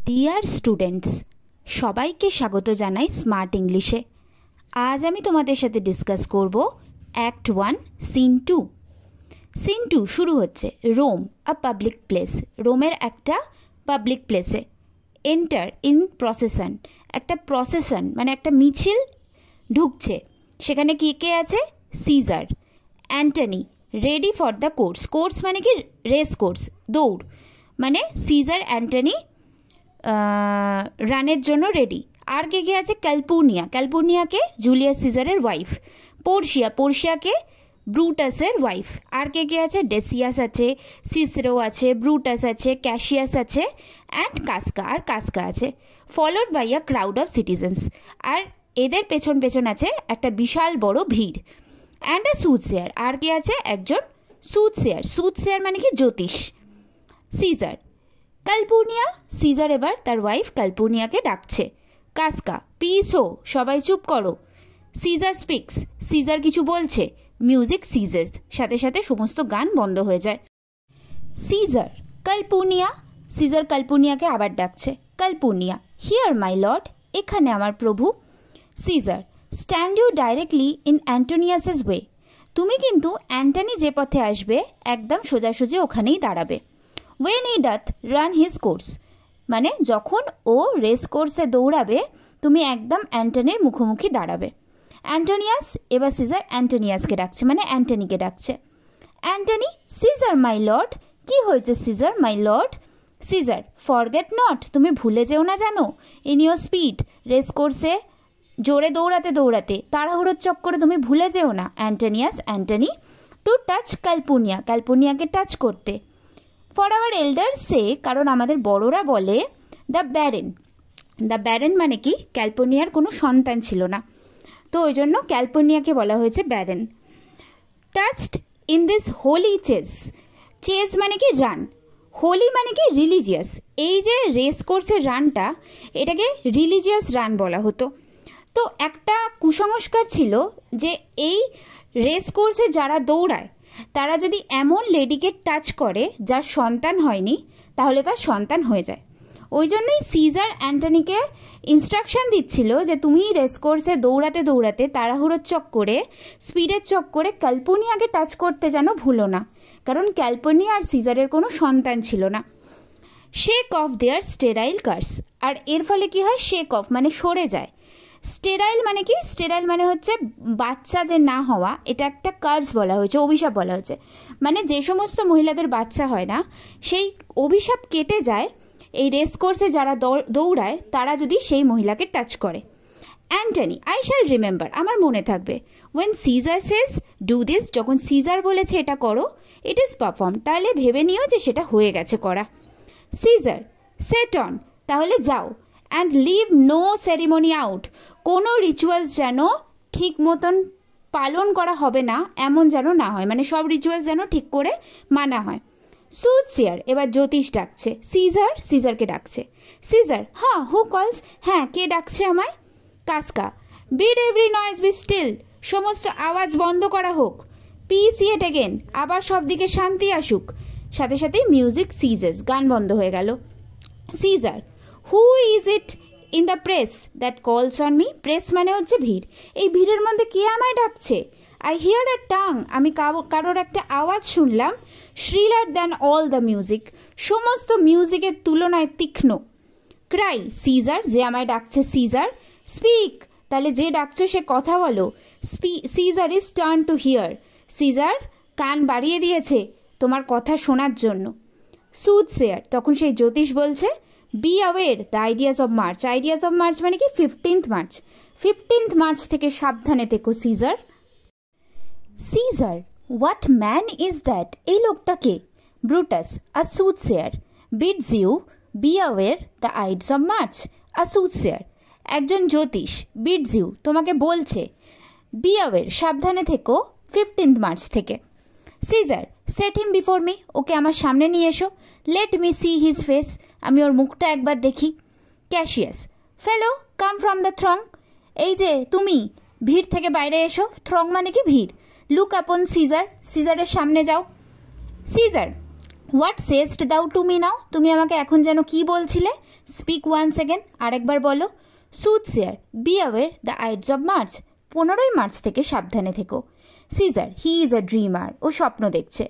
Dear students, সবাইকে স্বাগত জানাই স্মার্ট ইংলিশে। আজ আমি তোমাদের সাথে ডিসকাস করব অ্যাক্ট 1 সিন 2। সিন 2 শুরু হচ্ছে রোম, আ পাবলিক প্লেস। রোমের একটা পাবলিক প্লেসে এন্টার ইন প্রসেশন, একটা প্রসেশন মানে একটা মিছিল ঢুকছে। সেখানে কে কে আছে? Caesar, Antony, ready for the course. Course মানে কি? রেস কোর্স, দৌড়। মানে সিজার অ্যান্টনি রানের জন্য রেডি। আর কে কে আছে? ক্যালপুর্নিয়া, ক্যালপুর্নিয়াকে জুলিয়াস সিজারের ওয়াইফ। পোর্শিয়া, পোর্শিয়াকে ব্রুটাসের ওয়াইফ। আর কে কে আছে? ডেসিয়াস আছে, সিসরো আছে, ব্রুটাস আছে, ক্যাশিয়াস আছে অ্যান্ড কাসকা। আর কাসকা আছে, followed by a crowd of citizens. আর এদের পেছন পেছন আছে একটা বিশাল বড় ভিড়। And a সুথসেয়ার। আর কে আছে? একজন সুথসেয়ার। সুথসেয়ার মানে কি? জ্যোতিষ। সিজার, ক্যালপুর্নিয়া। সিজার এবার তার ওয়াইফ ক্যালপুর্নিয়াকে ডাকছে। কাসকা, পিস হো, সবাই চুপ করো। সিজার স্পিক্স, সিজার কিছু বলছে। মিউজিক সিজেস, সাথে সাথে সমস্ত গান বন্ধ হয়ে যায়। সিজার, ক্যালপুর্নিয়া। সিজার ক্যালপুর্নিয়াকে আবার ডাকছে। ক্যালপুর্নিয়া, হিয়ার মাই লর্ড, এখানে আমার প্রভু। Caesar, stand you directly in Antonius's way. তুমি কিন্তু অ্যান্টনি যে পথে আসবে একদম সোজাসুজি ওখানেই দাঁড়াবে। When he doth run his course, মানে যখন ও রেস কোর্সে দৌড়াবে তুমি একদম অ্যান্টনির মুখোমুখি দাঁড়াবে। অ্যান্টোনিয়াস, এবার সিজার অ্যান্টোনিয়াসকে ডাকছে, মানে অ্যান্টনিকে ডাকছে। Antony, Caesar my lord. কি হয়েছে Caesar my lord? Caesar, forget not, তুমি ভুলে যেও না জানো। ইন ইয়োর স্পিড, রেস কোর্সে জোরে দৌড়াতে দৌড়াতে তাড়াহুড়োর চক্করে তুমি ভুলে যেও না। অ্যান্টনিয়াস, অ্যান্টনি, টু টাচ ক্যালপুর্নিয়া, ক্যালপুর্নিয়াকে টাচ করতে। ফর আওয়ার এল্ডার্স সে, কারণ আমাদের বড়রা বলে, দ্য ব্যারেন। দ্য ব্যারেন মানে কি? ক্যালপুর্নিয়ার কোনো সন্তান ছিল না, তো ওই জন্য ক্যালপুর্নিয়াকে বলা হয়েছে barren. Touched in this holy chase. Chase মানে কি? রান। হোলি মানে কি? রিলিজিয়াস। এই যে রেস কোর্সের রানটা, এটাকে রিলিজিয়াস রান বলা হতো। তো একটা কুসংস্কার ছিল যে এই রেস কোর্সে যারা দৌড়ায় তারা যদি এমন লেডিকে টাচ করে যার সন্তান হয়নি, তাহলে তার সন্তান হয়ে যায়। ওই জন্যই সিজার অ্যান্টনিকে ইনস্ট্রাকশন দিচ্ছিল যে তুমি রেস কোর্সে দৌড়াতে দৌড়াতে তাড়াহুড়োর চক্করে, স্পিডের চক্করে ক্যালপুর্নিয়াকে টাচ করতে যেন ভুলো না, কারণ ক্যালপুর্নিয়া আর সিজারের কোনো সন্তান ছিল না। Shake off their sterile curse. আর এর ফলে কি হয়? শেক অফ মানে সরে যায়। স্টেরাইল মানে কি? স্টেরাইল মানে হচ্ছে বাচ্চা যে না হওয়া, এটা একটা কার্স বলা হয়েছে, অভিশাপ বলা হয়েছে। মানে যে সমস্ত মহিলাদের বাচ্চা হয় না, সেই অভিশাপ কেটে যায় এই রেস কোর্সে যারা দৌড়ায় তারা যদি সেই মহিলাকে টাচ করে। অ্যান্টনি, আই শ্যাল রিমেম্বার, আমার মনে থাকবে। When Caesar says do this, যখন সিজার বলেছে এটা করো, ইট ইজ পারফর্ম, তাহলে ভেবে নিও যে সেটা হয়ে গেছে করা। সিজার, সেট অন, তাহলে যাও। And leave no ceremony out, কোনো রিচুয়ালস যেন ঠিক মতন পালন করা হবে না এমন যেন না হয়, মানে সব রিচুয়ালস যেন ঠিক করে মানা হয়। সুথসেয়ার, এবার জ্যোতিষ ডাকছে। সিজার, সিজারকে ডাকছে। সিজার, হ্যাঁ, হু কলস, হ্যাঁ, কে ডাকছে আমায়? কাসকা, বিড এভরি নয়েজ বি স্টিল, সমস্ত আওয়াজ বন্ধ করা হোক। পিস ইয়েট এগেন, আবার সব দিকে শান্তি আসুক। সাথে সাথেই মিউজিক সিজেস, গান বন্ধ হয়ে গেল। Caesar, who is it in the press that calls on me? Press মানে হচ্ছে ভিড়। এই ভিড়ের মধ্যে কে আমায় ডাকছে? আই হিয়ার আ টাং, আমি কারোর একটা আওয়াজ শুনলাম। শ্রিলার দ্যান অল দ্য মিউজিক, সমস্ত মিউজিকের তুলনায় তীক্ষ্ণ। ক্রাই, সিজার, যে আমায় ডাকছে সিজার। স্পিক, তাহলে যে ডাকছো সে কথা বলো। Caesar is turn to hear, Caesar কান বাড়িয়ে দিয়েছে তোমার কথা শোনার জন্য। সুথসেয়ার, তখন সেই জ্যোতিষ বলছে, be aware the ides of March. Ides of March মানে কি? 15th March. 15th মার্চ থেকে সাবধানে থেকো Caesar. Caesar, what man is that? এই লোকটাকে? Brutus, a soothsayer, bids you be aware the ides of March. A soothsayer, একজন জ্যোতিষ, beads you, তোমাকে বলছে, বি অ্যাওয়্যার, সাবধানে থেকো 15th মার্চ থেকে। Caesar, set him before me, ওকে আমার সামনে নিয়ে এসো। Let me see his face, আমি ওর মুখটা একবার দেখি। Cassius, fellow come from the throng, এই যে তুমি ভিড় থেকে বাইরে এসো। থ্রং মানে কি? ভিড়। লুক আপন সিজার, সিজারের সামনে যাও। সিজার, হোয়াট সেস্ট দাও টু মি নাও, তুমি আমাকে এখন যেন কি বলছিলে? স্পিক ওয়ান্স এগেন, আরেকবার বলো। Soothsayer, be aware the ides of March, 15ই মার্চ থেকে সাবধানে থেকো। Caesar, he is a dreamer, ও স্বপ্ন দেখছে।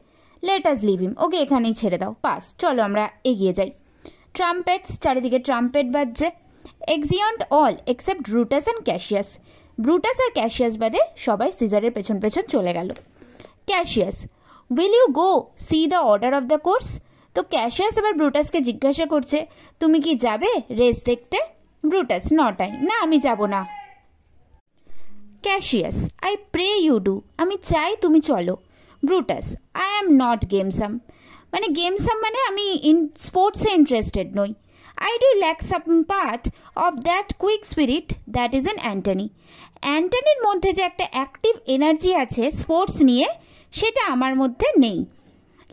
লেট আস লিভ হিম, ওকে এখানেই ছেড়ে দাও। পাস, চলো আমরা এগিয়ে যাই। ট্রাম্পেটস, চারিদিকে ট্রাম্পেট বাজছে। Exeunt all except Brutus and Cassius, Brutus আর ক্যাশিয়াস বাদে সবাই সিজারের পেছন পেছন চলে গেল। Cassius, will you go see the order of the course, তো ক্যাশিয়াস এবার ব্রুটাসকে জিজ্ঞাসা করছে তুমি কি যাবে রেস দেখতে? ব্রুটাস, নট আই, না আমি যাব না। Cassius, I pray you do, আমি চাই তুমি চলো। Brutus, I am not gamesome, মানে গেমসাম মানে আমি স্পোর্টসে ইন্টারেস্টেড নই। I do lack some part of that quick spirit that is in Antony, অ্যান্টনির মধ্যে যে একটা অ্যাক্টিভ এনার্জি আছে স্পোর্টস নিয়ে, সেটা আমার মধ্যে নেই।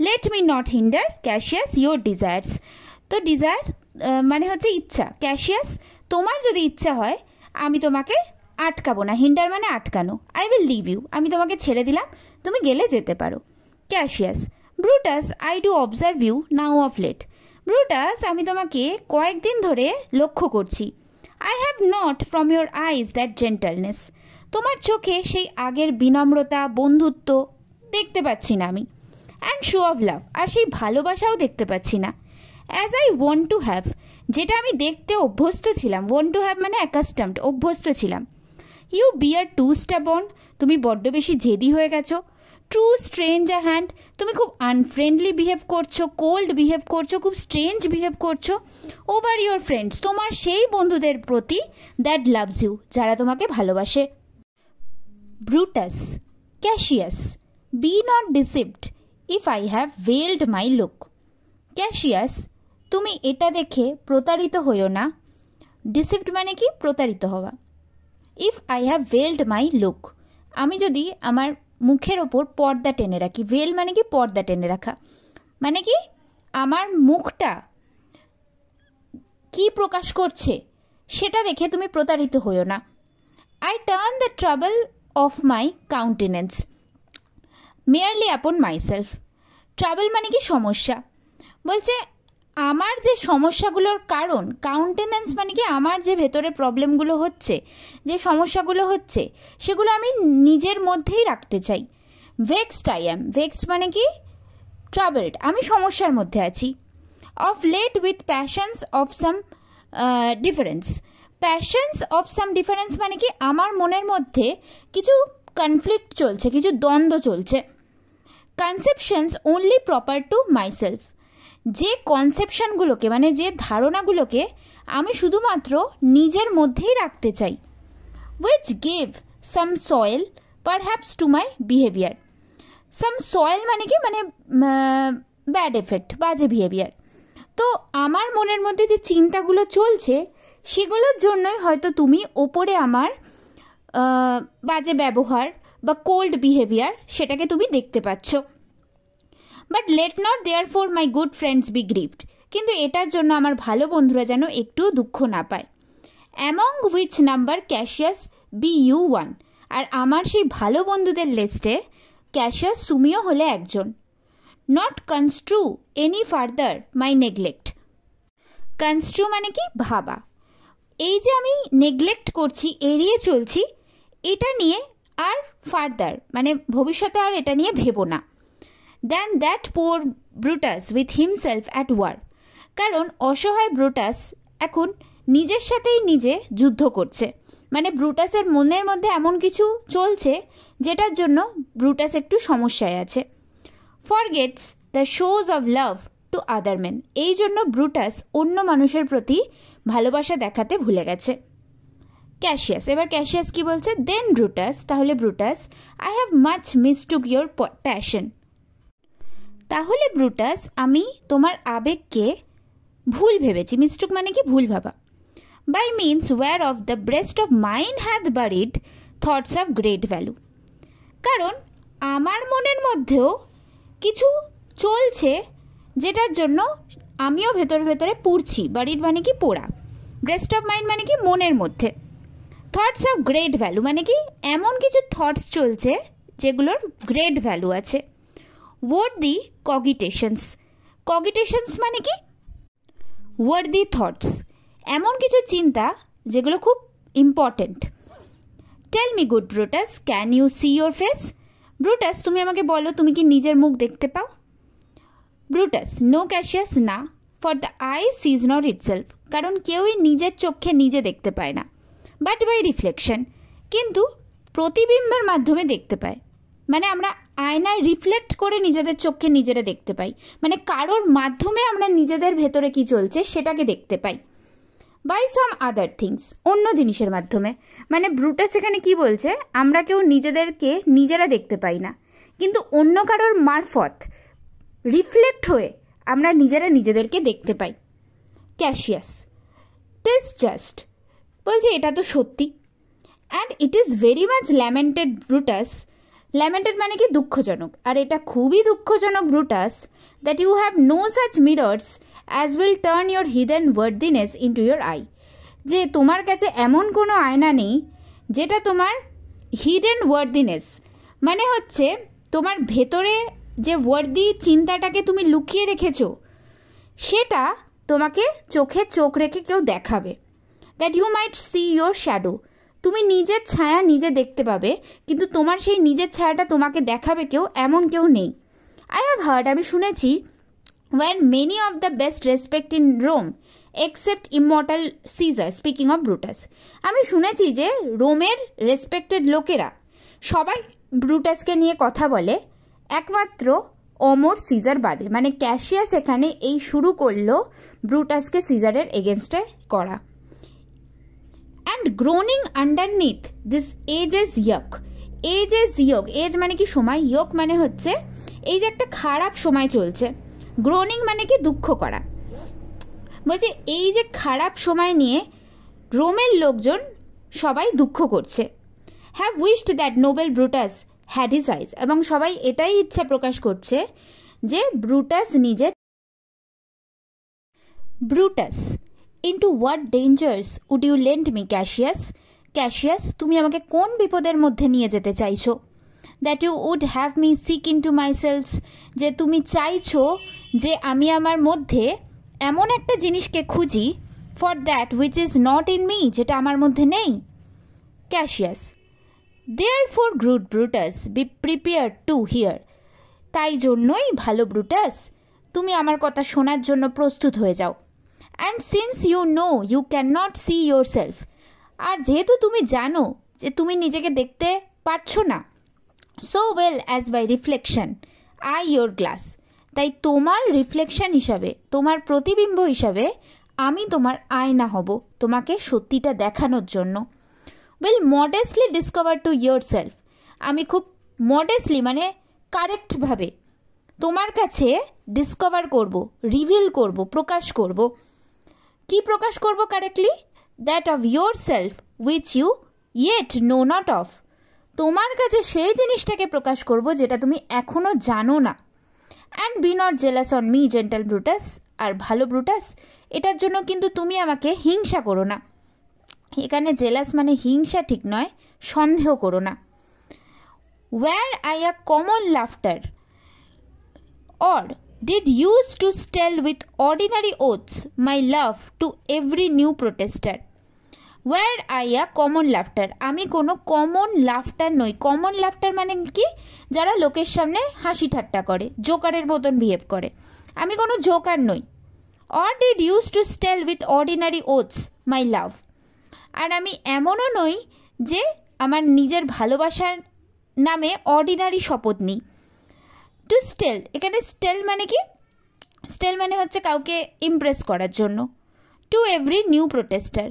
Let me not hinder Cassius your desires, তো ডিজায়ার মানে হচ্ছে ইচ্ছা। ক্যাশিয়াস, তোমার যদি ইচ্ছা হয় আমি তোমাকে আটকাবো না, হিন্ডার মানে আটকানো। আই উইল লিভ ইউ, আমি তোমাকে ছেড়ে দিলাম, তুমি গেলে যেতে পারো। Cassius, Brutus, I do observe you now of late, Brutus আমি তোমাকে কয়েকদিন ধরে লক্ষ্য করছি। I have not from your eyes that gentleness, তোমার চোখে সেই আগের বিনম্রতা বন্ধুত্ব দেখতে পাচ্ছি না আমি। অ্যান্ড শো অফ লাভ, আর সেই ভালোবাসাও দেখতে পাচ্ছি না। As I want to have, যেটা আমি দেখতে অভ্যস্ত ছিলাম। ওয়ান্ট টু হ্যাভ মানে অ্যাকাস্টমড, অভ্যস্ত ছিলাম। ইউ বিয়ার টু স্টাবর্ন, তুমি বড্ড বেশি জেদি হয়ে গেছো। ট্রু স্ট্রেঞ্জ আ হ্যান্ড, তুমি খুব আনফ্রেন্ডলি বিহেভ করছো, কোল্ড বিহেভ করছো, খুব স্ট্রেঞ্জ বিহেভ করছো। ওভার ইউর ফ্রেন্ডস, তোমার সেই বন্ধুদের প্রতি দ্যাট লাভস ইউ, যারা তোমাকে ভালোবাসে। Brutus, Cassius, be not deceived if I have veiled my look, Cassius তুমি এটা দেখে প্রতারিত হইও না। ডিসিভড মানে কি? প্রতারিত হওয়া। If I have veiled my look, আমি যদি আমার মুখের ওপর পর্দা টেনে রাখি। ভেল মানে কি? পর্দা টেনে রাখা, মানে কি আমার মুখটা কি প্রকাশ করছে সেটা দেখে তুমি প্রতারিত হইও না। I turn the trouble of my countenance merely upon myself, trouble মানে কি? সমস্যা। বলছে আমার যে সমস্যাগুলোর কারণ, কাউন্টেনেন্স মানে কি? আমার যে ভেতরে প্রবলেমগুলো হচ্ছে, যে সমস্যাগুলো হচ্ছে, সেগুলো আমি নিজের মধ্যেই রাখতে চাই। ভেক্সড আই অ্যাম, ভেক্সড মানে কি? ট্রাবলড, আমি সমস্যার মধ্যে আছি। Of late with passions of some difference, passions of some difference মানে কি? আমার মনের মধ্যে কিছু কনফ্লিক্ট চলছে, কিছু দ্বন্দ্ব চলছে। Conceptions only proper two myself, যে কনসেপশনগুলোকে মানে যে ধারণাগুলোকে আমি শুধুমাত্র নিজের মধ্যেই রাখতে চাই। Which give some soil perhaps to my behaviour, some soil মানে কি? মানে ব্যাড এফেক্ট, বাজে বিহেভিয়ার। তো আমার মনের মধ্যে যে চিন্তাগুলো চলছে সেগুলোর জন্যই হয়তো তুমি ওপরে আমার বাজে ব্যবহার বা কোল্ড বিহেভিয়ার সেটাকে তুমি দেখতে পাচ্ছ। But let not therefore my good friends be grieved, কিন্তু এটার জন্য আমার ভালো বন্ধুরা যেন একটু দুঃখ না পায়। Among which number Cassius be you one, আর আমার সেই ভালো বন্ধুদের লিস্টে ক্যাশিয়াস তুমিও হলে একজন। Not construe any further my neglect, construe মানে কি? ভাবা। এই যে আমি নেগলেক্ট করছি, এড়িয়ে চলছি, এটা নিয়ে আর ফার্দার মানে ভবিষ্যতে আর এটা নিয়ে ভেবো না। Then that poor Brutus with himself at war, কারণ অসহায় ব্রুটাস এখন নিজের সাথেই নিজে যুদ্ধ করছে। মানে ব্রুটাসের মনের মধ্যে এমন কিছু চলছে যেটার জন্য ব্রুটাস একটু সমস্যায় আছে। Forgets the shows of love to other men, এই জন্য ব্রুটাস অন্য মানুষের প্রতি ভালোবাসা দেখাতে ভুলে গেছে। ক্যাশিয়াস, এবার ক্যাশিয়াস কি বলছে? দেন ব্রুটাস, তাহলে Brutus, I have much mistook your passion, তাহলে ব্রুটাস আমি তোমার আবেগকে ভুল ভেবেছি। মিস্টুক মানে কি? ভুল ভাবা। By means whereof the breast of mind hath buried thoughts of great value, কারণ আমার মনের মধ্যেও কিছু চলছে যেটার জন্য আমিও ভেতরে ভেতরে পুড়ছি। বারিড মানে কি? পোড়া। ব্রেস্ট অফ মাইন্ড মানে কি? মনের মধ্যে। থটস অফ গ্রেট ভ্যালু মানে কি? এমন কিছু থটস চলছে যেগুলোর গ্রেট ভ্যালু আছে। ওয়ার্ড দি কগিটেশনস, কগিটেশনস মানে কি? ওয়ার্দি থটস, এমন কিছু চিন্তা যেগুলো খুব important. Tell me good Brutus, can you see your face? Brutus, তুমি আমাকে বলো, তুমি কি নিজের মুখ দেখতে পাও? ব্রুটাস, নো ক্যাশিয়াস, না। For the eye sees not itself, কারণ কেউই নিজের চোখে নিজে দেখতে পায় না। বাট বাই রিফ্লেকশন, কিন্তু প্রতিবিম্বের মাধ্যমে দেখতে পায়। মানে আমরা আয়নায় রিফ্লেক্ট করে নিজেদের চোখে নিজেরা দেখতে পাই, মানে কারোর মাধ্যমে আমরা নিজেদের ভেতরে কি চলছে সেটাকে দেখতে পাই। বাই সাম আদার থিংস, অন্য জিনিসের মাধ্যমে। মানে ব্রুটাস এখানে কি বলছে, আমরা কেউ নিজেদেরকে নিজেরা দেখতে পাই না, কিন্তু অন্য কারোর মারফত রিফ্লেক্ট হয়ে আমরা নিজেরা নিজেদেরকে দেখতে পাই। ক্যাশিয়াস, দিস জাস্ট, বলছে এটা তো সত্যি। And it is very much lamented Brutus, lamented মানে কি দুঃখজনক, আর এটা খুবই দুঃখজনক Brutus, that you have no such mirrors as will turn your hidden worthiness into your eye, যে তোমার কাছে এমন কোনো আয়না নেই যেটা তোমার হিডেন ওয়ার্দিনেস, মানে হচ্ছে তোমার ভেতরে যে ওয়ার্দি চিন্তাটাকে তুমি লুকিয়ে রেখেছো সেটা তোমাকে চোখে চোখ রেখে কেউ দেখাবে। That you might see your shadow, তুমি নিজের ছায়া নিজে দেখতে পাবে, কিন্তু তোমার সেই নিজের ছায়াটা তোমাকে দেখাবে কেউ, এমন কেউ নেই। আই হ্যাভ হার্ড, আমি শুনেছি, when many of the best respect in Rome except immortal Caesar, speaking of Brutus, আমি শুনেছি যে রোমের রেসপেক্টেড লোকেরা সবাই ব্রুটাসকে নিয়ে কথা বলে, একমাত্র অমর সিজার বাদে। মানে ক্যাশিয়াস এখানে এই শুরু করলো ব্রুটাসকে সিজারের এগেনস্টে করা। And groaning underneath this age is yoke, age is yoke, age মানে কি সময়, ইয়ক মানে হচ্ছে এই যে একটা খারাপ সময় চলছে। গ্রোনিং মানে কি দুঃখ করা, বলছে এই যে খারাপ সময় নিয়ে রোমের লোকজন সবাই দুঃখ করছে। Have wished that noble Brutus had his eyes, এবং সবাই এটাই ইচ্ছা প্রকাশ করছে যে ব্রুটাস নিজে। Brutus, into what dangers would you lead me Cassius? Cassius, তুমি আমাকে কোন বিপদের মধ্যে নিয়ে যেতে চাইছো? That you would have me seek into myself, যে তুমি চাইছো যে আমি আমার মধ্যে এমন একটা জিনিসকে খুঁজি, for that which is not in me, যেটা আমার মধ্যে নেই। Cassius, therefore good Brutus be prepared to hear, তাই জন্যই ভালো ব্রুটাস, তুমি আমার কথা শোনার জন্য প্রস্তুত হয়ে যাও। And since you know you cannot see yourself, আর যেহেতু তুমি জানো যে তুমি নিজেকে দেখতে পারছো না, so well as by reflection I your glass, তাই তোমার রিফ্লেকশন হিসাবে, তোমার প্রতিবিম্ব হিসাবে আমি তোমার আয়না হব, তোমাকে সত্যিটা দেখানোর জন্য। Will modestly discover to yourself, আমি খুব মডেস্টলি মানে কারেক্টভাবে তোমার কাছে ডিসকভার করব, রিভিল করব, প্রকাশ করব। কি প্রকাশ করব correctly? That of your self which you yet know not of, তোমার কাছে সেই জিনিসটাকে প্রকাশ করব যেটা তুমি এখনও জানো না। And be not jealous on me gentle Brutus, আর ভালো ব্রুটাস, এটার জন্য কিন্তু তুমি আমাকে হিংসা করো না। এখানে জেলাস মানে হিংসা ঠিক নয়, সন্দেহ করো না। Were I a common laughter or did use to tell with ordinary oaths my love to every new protester? Where I a common laughter, আমি কোনো কমন লাফটার নই। কমন লাফটার মানে কি? যারা লোকের সামনে হাসি ঠাট্টা করে, জোকারের মতন বিহেভ করে, আমি কোনো জোকার নই। or did use to tell with ordinary oaths my love, আর আমি এমনও নই যে আমার নিজের ভালোবাসার নামে অর্ডিনারি শপথ নিই। টু স্টেল, এখানে স্টেল মানে কি? স্টেল মানে হচ্ছে কাউকে ইমপ্রেস করার জন্য। Two every new protester,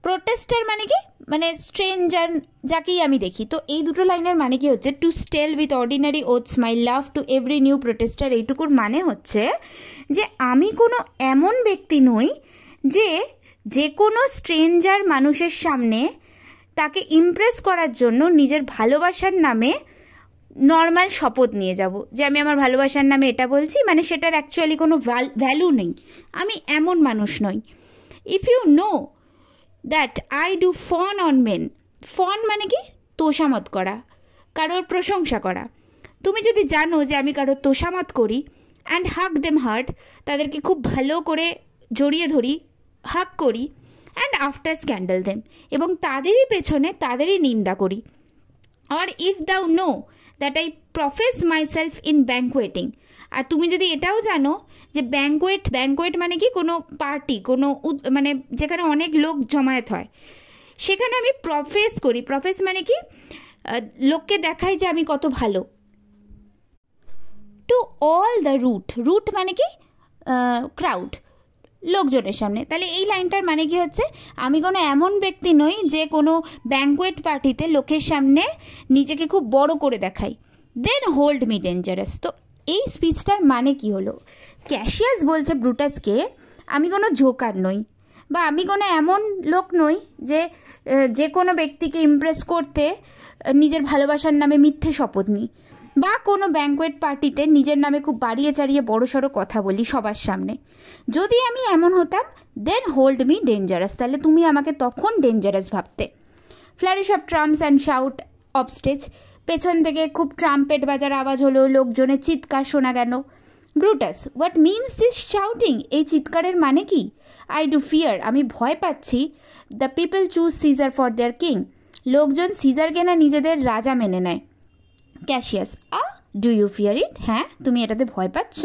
protester মানে কি? মানে স্ট্রেঞ্জার, যাকেই আমি দেখি। তো এই দুটো লাইনের মানে কি হচ্ছে, to stale with ordinary oaths my love to every new protester, এইটুকুর মানে হচ্ছে যে আমি কোনো এমন ব্যক্তি নই যে যে কোনো স্ট্রেঞ্জার মানুষের সামনে তাকে ইমপ্রেস করার জন্য নিজের ভালোবাসার নামে নর্মাল শপথ নিয়ে যাব যে আমি আমার ভালোবাসার নামে এটা বলছি, মানে সেটার অ্যাকচুয়ালি কোনো ভ্যালু নেই। আমি এমন মানুষ নই। If you know that I do fawn on men, fawn মানে কি? তোষামত করা, কারোর প্রশংসা করা। তুমি যদি জানো যে আমি কারোর তোষামত করি, অ্যান্ড হাগ দেম হার্ড, তাদেরকে খুব ভালো করে জড়িয়ে ধরি, হাগ করি, অ্যান্ড আফটার স্ক্যান্ডাল দেম, এবং তাদেরই পেছনে তাদেরই নিন্দা করি। Or if thou know that I profess myself in banqueting, আর তুমি যদি এটাও জানো যে ব্যাঙ্কোয়েট মানে কি, কোনো পার্টি, কোনো মানে যেখানে অনেক লোক জমায়েত হয়, সেখানে আমি প্রফেস করি। প্রফেস মানে কি, লোককে দেখাই যে আমি কত ভালো। টু অল দ্য রুট মানে কি, ক্রাউড, লোকজনের সামনে। তাহলে এই লাইনটার মানে কি হচ্ছে, আমি কোনো এমন ব্যক্তি নই যে কোনো ব্যাঙ্কোয়েট পার্টিতে লোকের সামনে নিজেকে খুব বড় করে দেখাই। দেন হোল্ড মি ডেঞ্জারাস। তো এই স্পিচটার মানে কি হলো, ক্যাসিয়াস বলছে ব্রুটাসকে আমি কোনো জোকার নই, বা আমি কোনো এমন লোক নই যে কোনো ব্যক্তিকে ইমপ্রেস করতে নিজের ভালোবাসার নামে মিথ্যে শপথ নিই, বা কোনো ব্যাঙ্কোয়েট পার্টিতে নিজের নামে খুব বাড়িয়ে চাড়িয়ে বড়সড় কথা বলি সবার সামনে। যদি আমি এমন হতাম, দেন হোল্ড মি ডেঞ্জারাস, তাহলে তুমি আমাকে তখন ডেঞ্জারাস ভাবতে। Flourish of trumpets and shout of stage, পেছন থেকে খুব ট্রাম্পেট বাজার আওয়াজ হলো, লোকজনের চিৎকার শোনা গেল। Brutus, what means this shouting, এই চিৎকারের মানে কি? আই ডু ফিয়ার, আমি ভয় পাচ্ছি। The people choose Caesar for their king, লোকজন সিজারকে না নিজেদের রাজা মেনে নেয়। Cassius, do you fear it, হ্যাঁ তুমি এটাতে ভয় পাচ্ছ?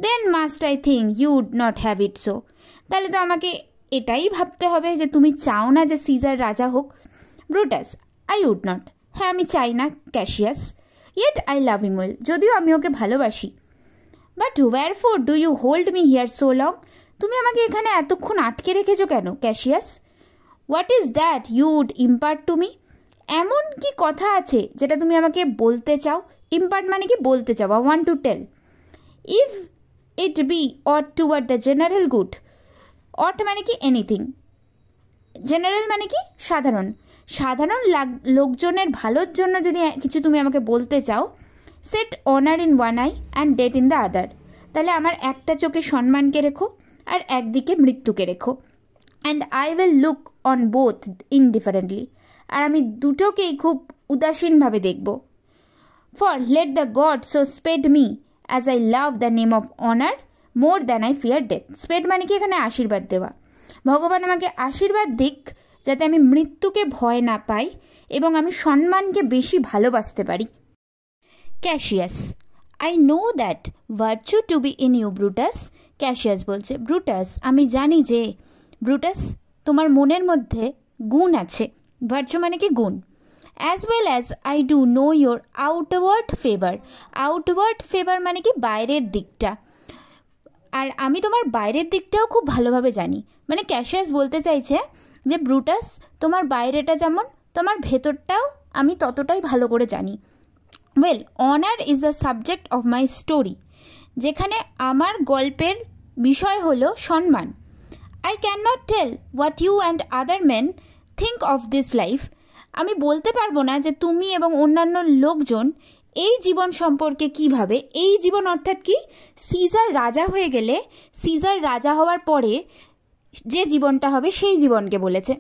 Then must I think you would not have it so, তাহলে তো আমাকে এটাই ভাবতে হবে যে তুমি চাও না যে সিজার রাজা হোক। ব্রুটাস, আই উড নট, হ্যাঁ আমি চাই না Cassius. Yet I love him well, যদিও আমি ওকে ভালোবাসি। But wherefore do you hold me here so long, তুমি আমাকে এখানে এতক্ষণ আটকে রেখেছো কেন Cassius? What is that you would impart to me, এমন কি কথা আছে যেটা তুমি আমাকে বলতে চাও? ইম্পার্ট মানে কি বলতে চাও, বা want to tell. If it be aught toward the general good, aught মানে কি এনিথিং, জেনারেল মানে কি সাধারণ, লোকজনের ভালোর জন্য যদি কিছু তুমি আমাকে বলতে চাও, set honour in one I and death in the other, তাহলে আমার একটা চোখে সম্মানকে রেখো আর একদিকে মৃত্যুকে রেখো। And I will look on both indifferently, আর আমি দুটোকেই খুব উদাসীনভাবে দেখব। For let the god so speed me as I love the name of honour more than I fear death, speed মানে কি এখানে আশীর্বাদ দেওয়া, ভগবান আমাকে আশীর্বাদ দিক যাতে আমি মৃত্যুকে ভয় না পাই এবং আমি সম্মানকে বেশি ভালোবাসতে পারি। Cassius, I know that virtue to be in you Brutus, Cassius বলছে ব্রুটাস আমি জানি যে, ব্রুটাস তোমার মনের মধ্যে গুণ আছে, ভার্চু মানে কি গুণ। As well as I do know your outward favour, outward favour মানে কি বাইরের দিকটা, আর আমি তোমার বাইরের দিকটাও খুব ভালোভাবে জানি। মানে ক্যাসিয়াস বলতে চাইছে যে ব্রুটাস তোমার বাইরেটা যেমন, তোমার ভেতরটাও আমি ততটাই ভালো করে জানি। Well honour is the subject of my story, যেখানে আমার গল্পের বিষয় হলো সম্মান। I can not tell what you and other men think of this life, আমি বলতে পারবো না যে তুমি এবং অন্যান্য লোকজন এই জীবন সম্পর্কে কী ভাবে। এই জীবন অর্থাৎ কি, সিজার রাজা হয়ে গেলে, সিজার রাজা হওয়ার পরে যে জীবনটা হবে সেই জীবনকে বলেছে।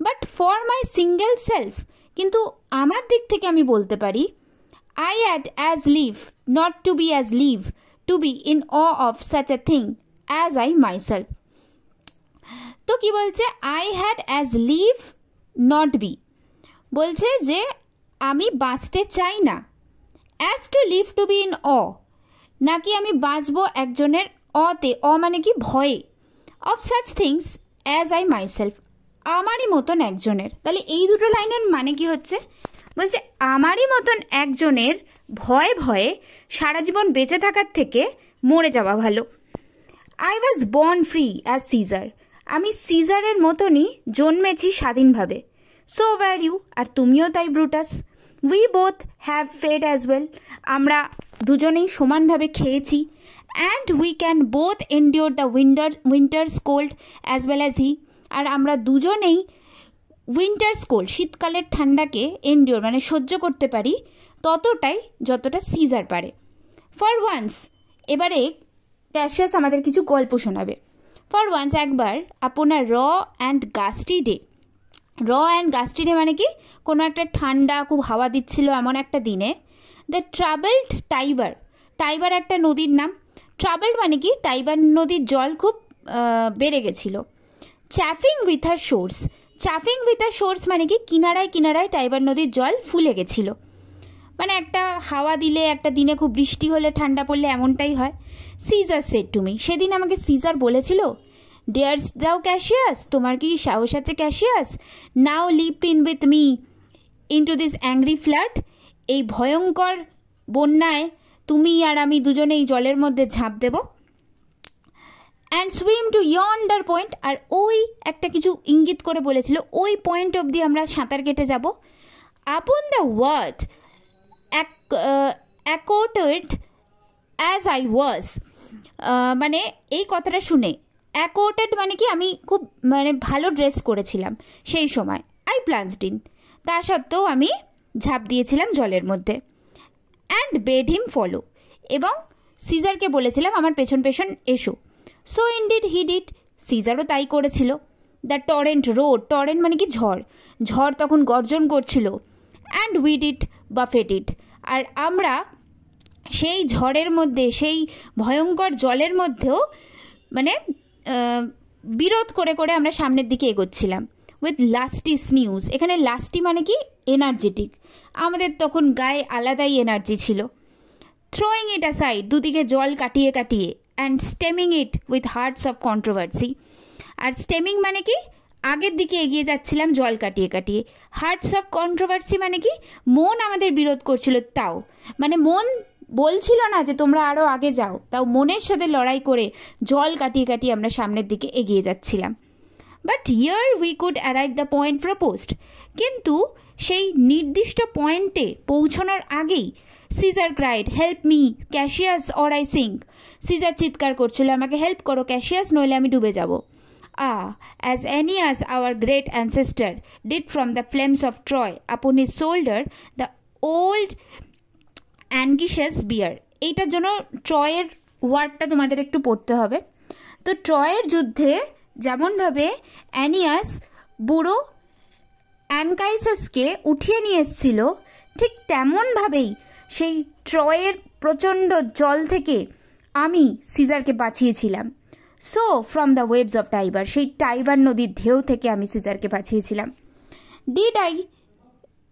But for my single self, কিন্তু আমার দিক থেকে আমি বলতে পারি, I had as lief not to be as live to be in awe of such a thing as I myself. তো কি বলছে, I had as lief not be, বলছে যে আমি বাঁচতে চাই না, as to live to be in awe, নাকি আমি বাঁচবো একজনের অতে, অ মানে কি ভয়ে, of such things as I myself, আমারই মতন একজনের। তাহলে এই দুটো লাইনের মানে কি হচ্ছে, বলছে আমারই মতন একজনের ভয়ে ভয়ে সারা জীবন বেঁচে থাকার থেকে মরে যাওয়া ভালো। I was born free as Caesar, আমি সিজারের মতনই জন্মেছি স্বাধীনভাবে। সো ওয়্যার ইউ, আর তুমিও তাই Brutus. We both have fed as well, আমরা দুজনেই সমানভাবে খেয়েছি। And we can both endure the winter's cold as well as he, আর আমরা দুজনেই উইন্টার্স কোল্ড শীতকালের ঠান্ডাকে এন্ডিওর মানে সহ্য করতে পারি ততটাই যতটা সিজার পারে। ফর ওয়ান্স, এবারে ক্যাসিয়াস আমাদের কিছু গল্প শোনাবে। ফর ওয়ান্স, একবার আপনার র অ্যান্ড গাস্টি ডে, র অ্যান্ড গাস্টি ডে মানে কি, কোনো একটা ঠান্ডা খুব হাওয়া দিচ্ছিল এমন একটা দিনে, দ্য ট্রাভেলড টাইবার, টাইবার একটা নদীর নাম, ট্রাবলড মানে কি টাইবার নদীর জল খুব বেড়ে গেছিলো। Chafing with her shores, chafing with her shores মানে কি কিনারায় কিনারায় টাইবার নদীর জল ফুলে গেছিলো। মানে একটা হাওয়া দিলে, একটা দিনে খুব বৃষ্টি হলে, ঠান্ডা পড়লে এমনটাই হয়। সিজার সেড টু মি, সেদিন আমাকে সিজার বলেছিল, ডেয়ারস দাও ক্যাশিয়াস, তোমার কি সাহস আছে Cassius, now leap in with me into this angry flood, এই ভয়ঙ্কর বন্যায় তুমি আর আমি দুজনেই জলের মধ্যে ঝাঁপ দেব। অ্যান্ড সুইম টু ইয়ন্ডার পয়েন্ট, আর ওই একটা কিছু ইঙ্গিত করে বলেছিল, ওই পয়েন্ট অবধি আমরা সাঁতার কেটে যাব। Upon the word accoutred as I was, মানে এই কথাটা শুনে, অ্যাকোটেড মানে কি আমি খুব মানে ভালো ড্রেস করেছিলাম সেই সময়, আই প্লাঞ্জড ইন, তা সত্ত্বেও আমি ঝাঁপ দিয়েছিলাম জলের মধ্যে। অ্যান্ড বেড হিম ফলো, এবং সিজারকে বলেছিলাম আমার পেছন পেছন এসো। সো ইনডিড হি ডিড, সিজারও তাই করেছিল। দ্য টরেন্ট রোড, টরেন্ট মানে কি ঝড়, ঝড় তখন গর্জন করছিল। অ্যান্ড উই ডিড বাফেট ইট, আর আমরা সেই ঝড়ের মধ্যে, সেই ভয়ঙ্কর জলের মধ্যেও মানে বিরোধ করে করে আমরা সামনের দিকে এগোচ্ছিলাম। উইথ লাস্টি স্নিউজ, এখানে লাস্টি মানে কি এনার্জেটিক, আমাদের তখন গায়ে আলাদাই এনার্জি ছিল। থ্রোয়িং ইট অ্যাসাইড, দুদিকে জল কাটিয়ে কাটিয়ে। And stemming it with hearts of controversy, আর স্টেমিং মানে কি আগের দিকে এগিয়ে যাচ্ছিলাম জল কাটিয়ে কাটিয়ে। হার্টস অফ কন্ট্রোভার্সি মানে কি মন আমাদের বিরোধ করছিল, তাও মানে মন বলছিল না যে তোমরা আরও আগে যাও, তাও মনের সাথে লড়াই করে জল কাটিয়ে কাটিয়ে আমরা সামনের দিকে এগিয়ে যাচ্ছিলাম। But ere we could arrive the point proposed, কিন্তু সেই নির্দিষ্ট পয়েন্টে পৌঁছানোর আগেই Caesar cried, help me Cassius or I sink, Caesar চিৎকার করছিল, আমাকে হেল্প করো ক্যাশিয়াস, নইলে আমি ডুবে যাব। as Aeneas, our great ancestor, did from the flames of Troy, upon his shoulder the old Angishes bear. এইটার জন্য ট্রয়ের ওয়ার্ডটা তোমাদের একটু পড়তে হবে। তো ট্রয়ের যুদ্ধে যেমনভাবে অ্যানিয়াস বুড়ো অ্যানকাইসাসকে উঠিয়ে নিয়ে এসেছিল, ঠিক তেমনভাবেই সেই ট্রয়ের প্রচণ্ড জল থেকে আমি সিজারকে বাঁচিয়েছিলাম। So from the waves of Tiber, সেই টাইবার নদীর ঢেউ থেকে আমি সিজারকে বাঁচিয়েছিলাম। Did I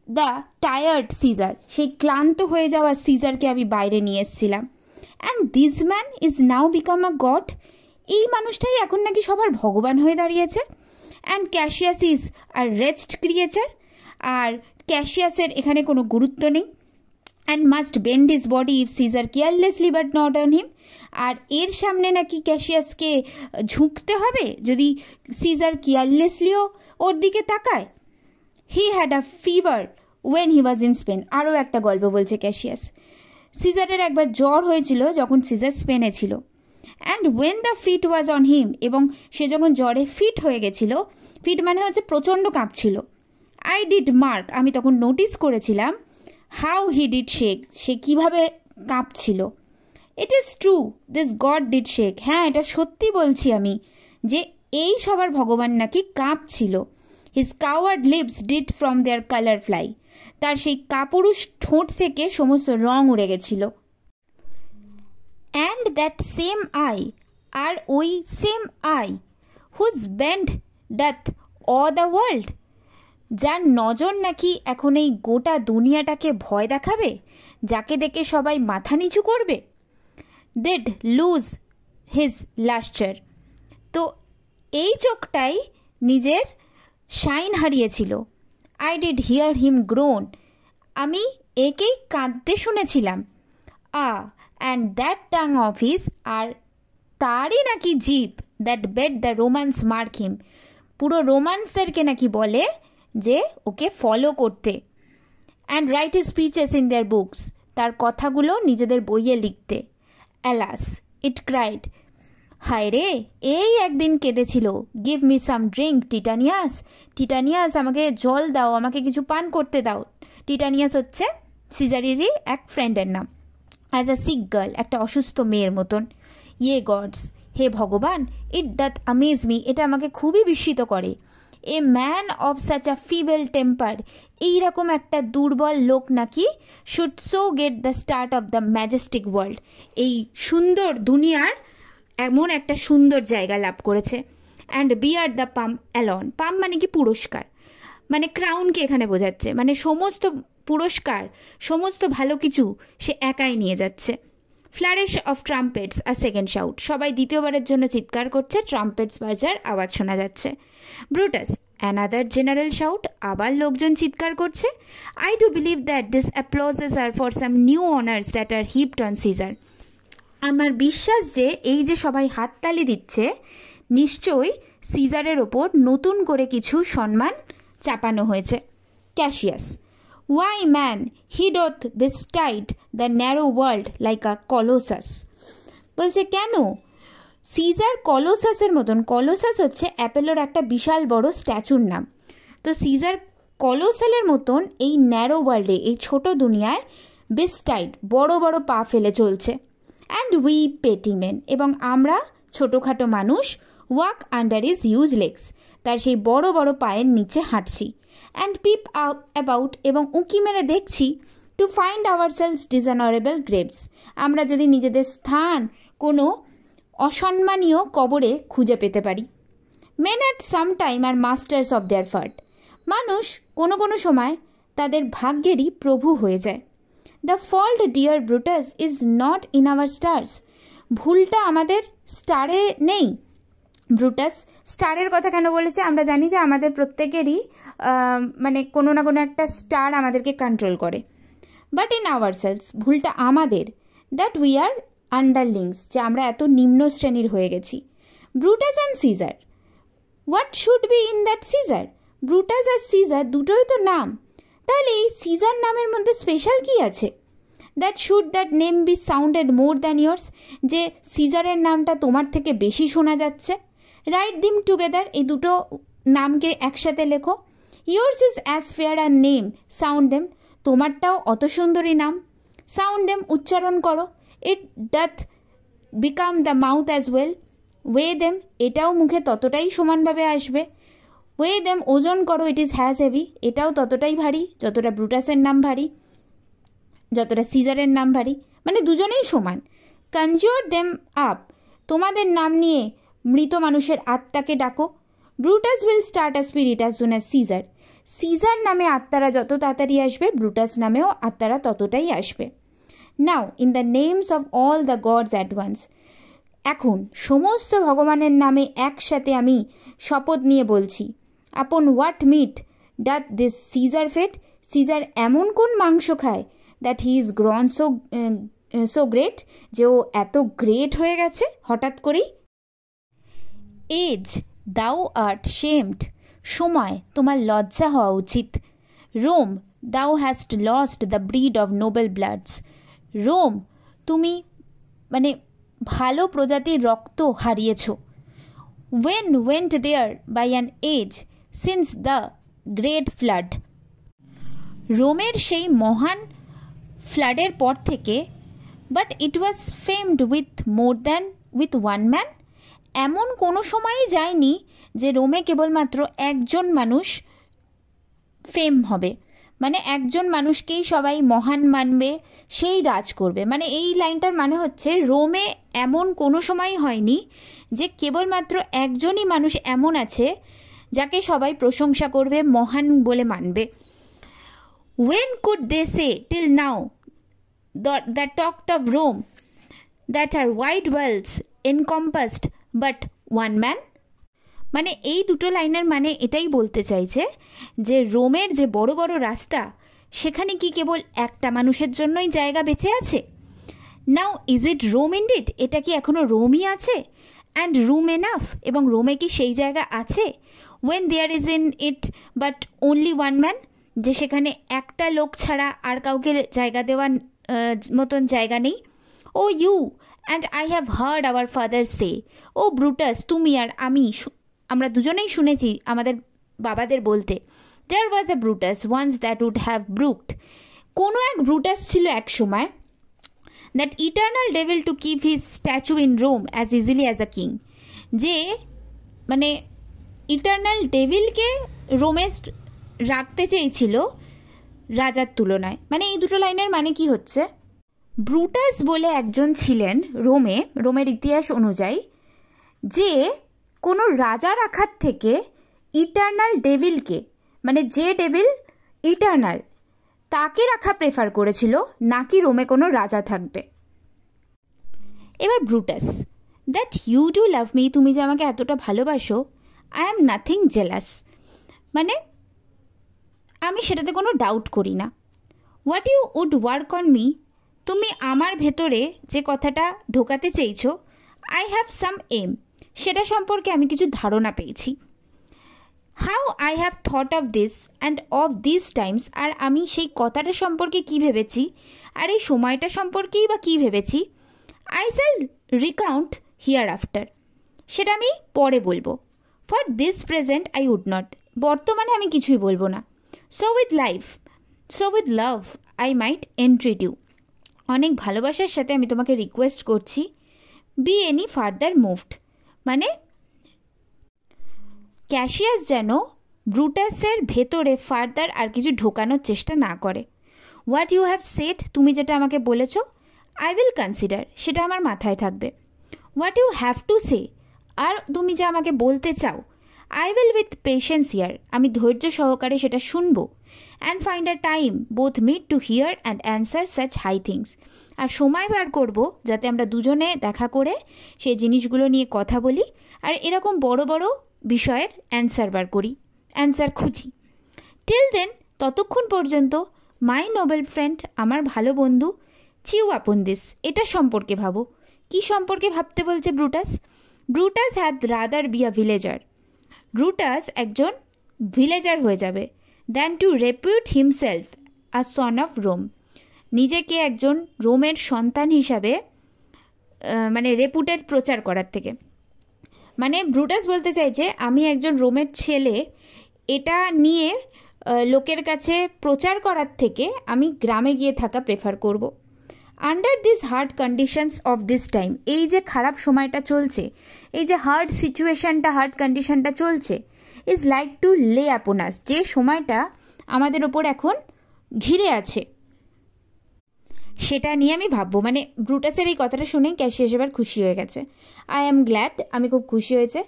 the tired Caesar, সেই ক্লান্ত হয়ে যাওয়া সিজারকে আমি বাইরে নিয়ে এসেছিলাম। And this man is now become a god, এই মানুষটাই এখন নাকি সবার ভগবান হয়ে দাঁড়িয়েছে। And Cassius is a rest creature, আর ক্যাশিয়াসের এখানে কোনো গুরুত্ব নেই। And must bend his body if Caesar carelessly but not on him, আর এর সামনে নাকি ক্যাশিয়াসকে ঝুঁকতে হবে যদি সিজার কেয়ারলেসলিও ওর দিকে তাকায়। He had a fever when he was in Spain, আরও একটা গল্প বলছে ক্যাশিয়াস। সিজারের একবার জ্বর হয়েছিল যখন সিজার স্পেনে ছিল। And when the fit was on him, এবং সে যখন জ্বরে ফিট হয়ে গেছিল, ফিট মানে হচ্ছে প্রচণ্ড কাঁপছিল। আই ডিড মার্ক, আমি তখন নোটিস করেছিলাম, হাউ হি ডিড শেক, সে কীভাবে কাঁপছিল। It is true this god did shake, হ্যাঁ এটা সত্যি বলছি আমি যে এই সবার ভগবান নাকি কাঁপছিল। His coward lips did from their colour fly, তার সেই কাপুরুষ ঠোঁট থেকে সমস্ত রং উড়ে গেছিল। অ্যান্ড দ্যাট সেম আই, আর ওই same eye, whose bend doth awe the world, যার নজর নাকি এখন এই গোটা দুনিয়াটাকে ভয় দেখাবে, যাকে দেখে সবাই মাথা নিচু করবে। ডিড লুজ হিজ লাস্টার, তো এই চোখটাই নিজের শাইন হারিয়েছিল। I did hear him groan, আমি একেই কাঁদতে শুনেছিলাম। And that tongue of his, আর তারই নাকি জিভ, that bade the Romans mark him, পুরো রোম্যান্সদেরকে নাকি বলে যে ওকে ফলো করতে। And write his speeches in their books, তার কথাগুলো নিজেদের বইয়ে লিখতে। অ্যালাস ইট ক্রাইড, হায় রে এই একদিন কেঁদেছিল। গিভ মি সাম ড্রিঙ্ক টিটানিয়াস, টিটানিয়াস আমাকে জল দাও, আমাকে কিছু পান করতে দাও। টিটানিয়াস হচ্ছে সিজারেরই এক ফ্রেন্ডের নাম। অ্যাজ আ সিক গার্ল, একটা অসুস্থ মেয়ের মতন। ইয়ে গডস, হে ভগবান, ইট ডাথ আমেজ মি, এটা আমাকে খুবই বিস্মিত করে। A man of such a feeble temper, এইরকম একটা দুর্বল লোক নাকি should so get the start of the majestic world, এই সুন্দর দুনিয়ার এমন একটা সুন্দর জায়গা লাভ করেছে। And bear the palm alone, palm মানে কি পুরস্কার, মানে ক্রাউনকে এখানে বোঝাচ্ছে, মানে সমস্ত পুরস্কার সমস্ত ভালো কিছু সে একাই নিয়ে যাচ্ছে। ফ্লারিশ অফ ট্রাম্পেটস আর সেকেন্ড শাউট, সবাই দ্বিতীয়বারের জন্য চিৎকার করছে, ট্রাম্পেটস বাজার আওয়াজ শোনা যাচ্ছে। ব্রুটাস অ্যানাদার জেনারেল শাউট, আবার লোকজন চিৎকার করছে। I do believe that this applauses are for some new honours that are heaped on Caesar, আমার বিশ্বাস যে এই যে সবাই হাততালি দিচ্ছে নিশ্চয়ই সিজারের ওপর নতুন করে কিছু সম্মান চাপানো হয়েছে। Cassius, why man he doth bestride the narrow world like a Colossus, বলছে কেন সিজার কলোসাসের মতন, কলোসাস হচ্ছে অ্যাপেলোর একটা বিশাল বড় স্ট্যাচুর নাম, তো সিজার কলোসালের মতন এই ন্যারো ওয়ার্ল্ডে, এই ছোট দুনিয়ায় বেস্টাইড বড় বড় পা ফেলে চলছে। অ্যান্ড উই পেটিমেন, এবং আমরা ছোটোখাটো মানুষ walk under is huge legs, তার সেই বড় বড় পায়ের নিচে হাঁটছি। অ্যান্ড পিপ অ্যাবাউট, এবং উঁকি মেরে দেখছি, to find ourselves dishonourable graves, আমরা যদি নিজেদের স্থান কোনো অসম্মানীয় কবরে খুঁজে পেতে পারি। Men at some time are masters of their fate, মানুষ কোনো কোনো সময় তাদের ভাগ্যেরই প্রভু হয়ে যায়। The fault dear Brutus is not in our stars, ভুলটা আমাদের স্টারে নেই। ব্রুটাস স্টারের কথা কেন বলেছে, আমরা জানি যে আমাদের প্রত্যেকেরই মানে কোনো না কোনো একটা স্টার আমাদেরকে কন্ট্রোল করে, বাট ইন আওয়ার সেলস, ভুলটা আমাদের। দ্যাট উই আর আন্ডারলিংস, যে আমরা এত নিম্ন শ্রেণীর হয়ে গেছি। Brutus and Caesar, what should be in that Caesar, Brutus আর সিজার দুটোই তো নাম, তাহলে এই সিজার নামের মধ্যে স্পেশাল কি আছে? That should that name be sounded more than yours, যে সিজারের নামটা তোমার থেকে বেশি শোনা যাচ্ছে। রাইট দিম টুগেদার, এই দুটো নামকে একসাথে লেখো। Yours is as fair a name, sound them, তোমারটাও অত সুন্দরী নাম, সাউন্ড দেম, উচ্চারণ করো। It doth become the mouth as well, weigh them, এটাও মুখে ততটাই সমানভাবে আসবে। ওয়ে দেম, ওজন করো, ইট ইজ হ্যাজ হেভি, এটাও ততটাই ভারী যতটা ব্রুটাসের নাম ভারী, যতটা সিজারের নাম ভারী, মানে দুজনেই সমান। কনজিওর দেম আপ, তোমাদের নাম নিয়ে মৃত মানুষের আত্মাকে ডাকো। Brutus will start a spirit as soon as Caesar, Caesar নামে আত্মারা যত তাড়াতাড়ি আসবে, ব্রুটাস নামেও আত্মারা ততটাই আসবে। Now in the names of all the gods at once, এখন সমস্ত ভগবানের নামে একসাথে আমি শপথ নিয়ে বলছি। Upon what meat doth this Caesar fed, Caesar এমন কোন মাংস খায়, that he is grown so great, যে ও এত গ্রেট হয়ে গেছে হঠাৎ করেই। এজ দাও আর্ট শেমড, সময় তোমার লজ্জা হওয়া উচিত। Rome thou hast lost the breed of noble bloods, Rome তুমি মানে ভালো প্রজাতির রক্ত হারিয়েছ। When went there by an age since the great flood, রোমের সেই মহান ফ্লাডের পর থেকে, but it was famed with more than with one man, এমন কোনো সময়ই যায়নি যে রোমে কেবলমাত্র একজন মানুষ ফেম হবে, মানে একজন মানুষকেই সবাই মহান মানবে, সেই রাজ করবে। মানে এই লাইনটার মানে হচ্ছে রোমে এমন কোনো সময়ই হয়নি যে কেবলমাত্র একজনই মানুষ এমন আছে যাকে সবাই প্রশংসা করবে, মহান বলে মানবে। When could they say till now that talked of Rome that her wide wells encompassed but one man, মানে এই দুটো লাইনের মানে এটাই বলতে চাইছে যে রোমের যে বড় বড় রাস্তা, সেখানে কি কেবল একটা মানুষের জন্যই জায়গা বেঁচে আছে? Now is it Rome indeed, এটা কি এখনও রোমই আছে? অ্যান্ড রুম এনাফ, এবং রোমে কি সেই জায়গা আছে? When there is in it but only one man, যে সেখানে একটা লোক ছাড়া আর কাউকে জায়গা দেওয়ার মতন জায়গা নেই। O you and I have heard our fathers say, ও ব্রুটাস তুমি আর আমি, আমরা দুজনেই শুনেছি আমাদের বাবাদের বলতে, there was a Brutus once that would have brooked, কোনো এক ব্রুটাস ছিল এক সময়, that eternal devil to keep his statue in Rome as easily as a king, যে মানে ইটার্নাল ডেভিলকে রোমে রাখতে চেয়েছিল রাজার তুলনায়। মানে এই দুটো লাইনের মানে কি হচ্ছে, ব্রুটাস বলে একজন ছিলেন রোমের ইতিহাস অনুযায়ী, যে কোনো রাজা রাখার থেকে ইটার্নাল ডেভিলকে, মানে যে ডেভিল ইটার্নাল, তাকে রাখা প্রেফার করেছিল, নাকি রোমে কোনো রাজা থাকবে। এবার Brutus, that you do love me, তুমি যে আমাকে এতটা ভালোবাসো, আই অ্যাম নাথিং জেলাস, মানে আমি সেটাতে কোনো ডাউট করি না। What you would work on me, তুমি আমার ভেতরে যে কথাটা ঢোকাতে চেয়েছো, আই হ্যাভ সাম এম, সেটা সম্পর্কে আমি কিছু ধারণা পেয়েছি। How I have thought of this and of this times, আর আমি সেই কথাটা সম্পর্কে কী ভেবেছি আর এই সময়টা সম্পর্কেই বা কী ভেবেছি, I shall recount hereafter, সেটা আমি পরে বলবো। For this present I would not, বর্তমানে আমি কিছুই বলবো না। So with love I might entreat you, অনেক ভালোবাসার সাথে আমি তোমাকে রিকোয়েস্ট করছি, বি এনি ফার্দার মুভড, মানে ক্যাসিয়াস যেন ব্রুটাসের ভেতরে ফার্দার আর কিছু ঢোকানোর চেষ্টা না করে। হোয়াট ইউ হ্যাভ সেড, তুমি যেটা আমাকে বলেছো, আই উইল কনসিডার, সেটা আমার মাথায় থাকবে। What you have to say, আর তুমি যা আমাকে বলতে চাও, I will with patience hear, আমি ধৈর্য সহকারে সেটা শুনবো। And find a time both meet to hear and answer such high things, আর সময় বার করব যাতে আমরা দুজনে দেখা করে সেই জিনিসগুলো নিয়ে কথা বলি আর এরকম বড় বড় বিষয়ের অ্যান্সার বার করি, অ্যান্সার খুঁজি। টিল দেন, ততক্ষণ পর্যন্ত, মাই নোবেল ফ্রেন্ড, আমার ভালো বন্ধু, চিউ আপন দিস, এটা সম্পর্কে ভাবো। কি সম্পর্কে ভাবতে বলছে Brutus? Brutus had rather be a villager, Brutus একজন ভিলেজার হয়ে যাবে, than to repute himself a son of Rome, নিজেকে একজন রোমের সন্তান হিসাবে মানে রেপুটেড প্রচার করার থেকে। মানে ব্রুটাস বলতে চাইছে, আমি একজন রোমের ছেলে, এটা নিয়ে লোকের কাছে প্রচার করার থেকে আমি গ্রামে গিয়ে থাকা প্রেফার করব। Under this hard conditions of this time, এই যে খারাপ সময়টা চলছে, এই যে হার্ড সিচুয়েশানটা, হার্ড কন্ডিশনটা চলছে, ইজ লাইক টু লে আপন আস, যে সময়টা আমাদের ওপর এখন ঘিরে আছে, সেটা নিয়ে আমি ভাববো। মানে ব্রুটাসের এই কথাটা শুনে ক্যাসিয়াস এবার খুশি হয়ে গেছে। আই অ্যাম গ্ল্যাড, আমি খুব খুশি হয়েছে।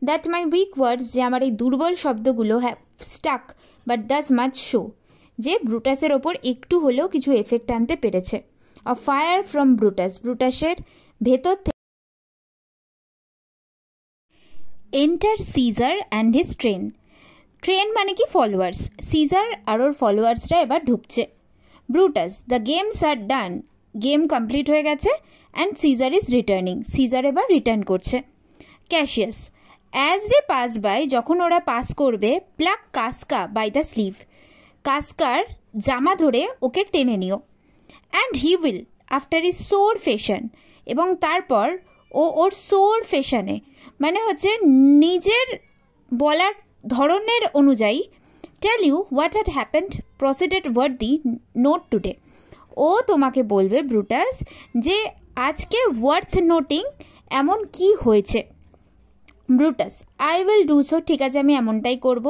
দ্যাট মাই উইক ওয়ার্ডস, যে আমার এই দুর্বল শব্দগুলো have struck but thus much show, যে ব্রুটাসের ওপর একটু হলেও কিছু এফেক্ট আনতে পেরেছে। অফ ফায়ার ফ্রম ব্রুটাস, ব্রুটাসের ভেতর থেকে enter Caesar and his train মানে কি ফলোয়ার্স, সিজার আর ওর ফলোয়ার্সরা এবার ঢুকছে। Brutus, the games are done, game complete হয়ে গেছে, and Caesar is returning, Caesar এবার রিটার্ন করছে। Cassius, as they pass by, যখন ওরা পাস করবে, pluck Casca by the sleeve, কাসকার জামা ধরে ওকে টেনে নিও। And he will after his sour fashion, এবং তারপর ও ওর সোর ফ্যাশনে, মানে হচ্ছে নিজের বলার ধরনের অনুযায়ী, tell you what had happened, proceeded worthy note today, ও তোমাকে বলবে ব্রুটাস যে আজকে ওয়ার্থ নোটিং এমন কি হয়েছে। Brutus, I will do so, ঠিক আছে আমি এমনটাই করব।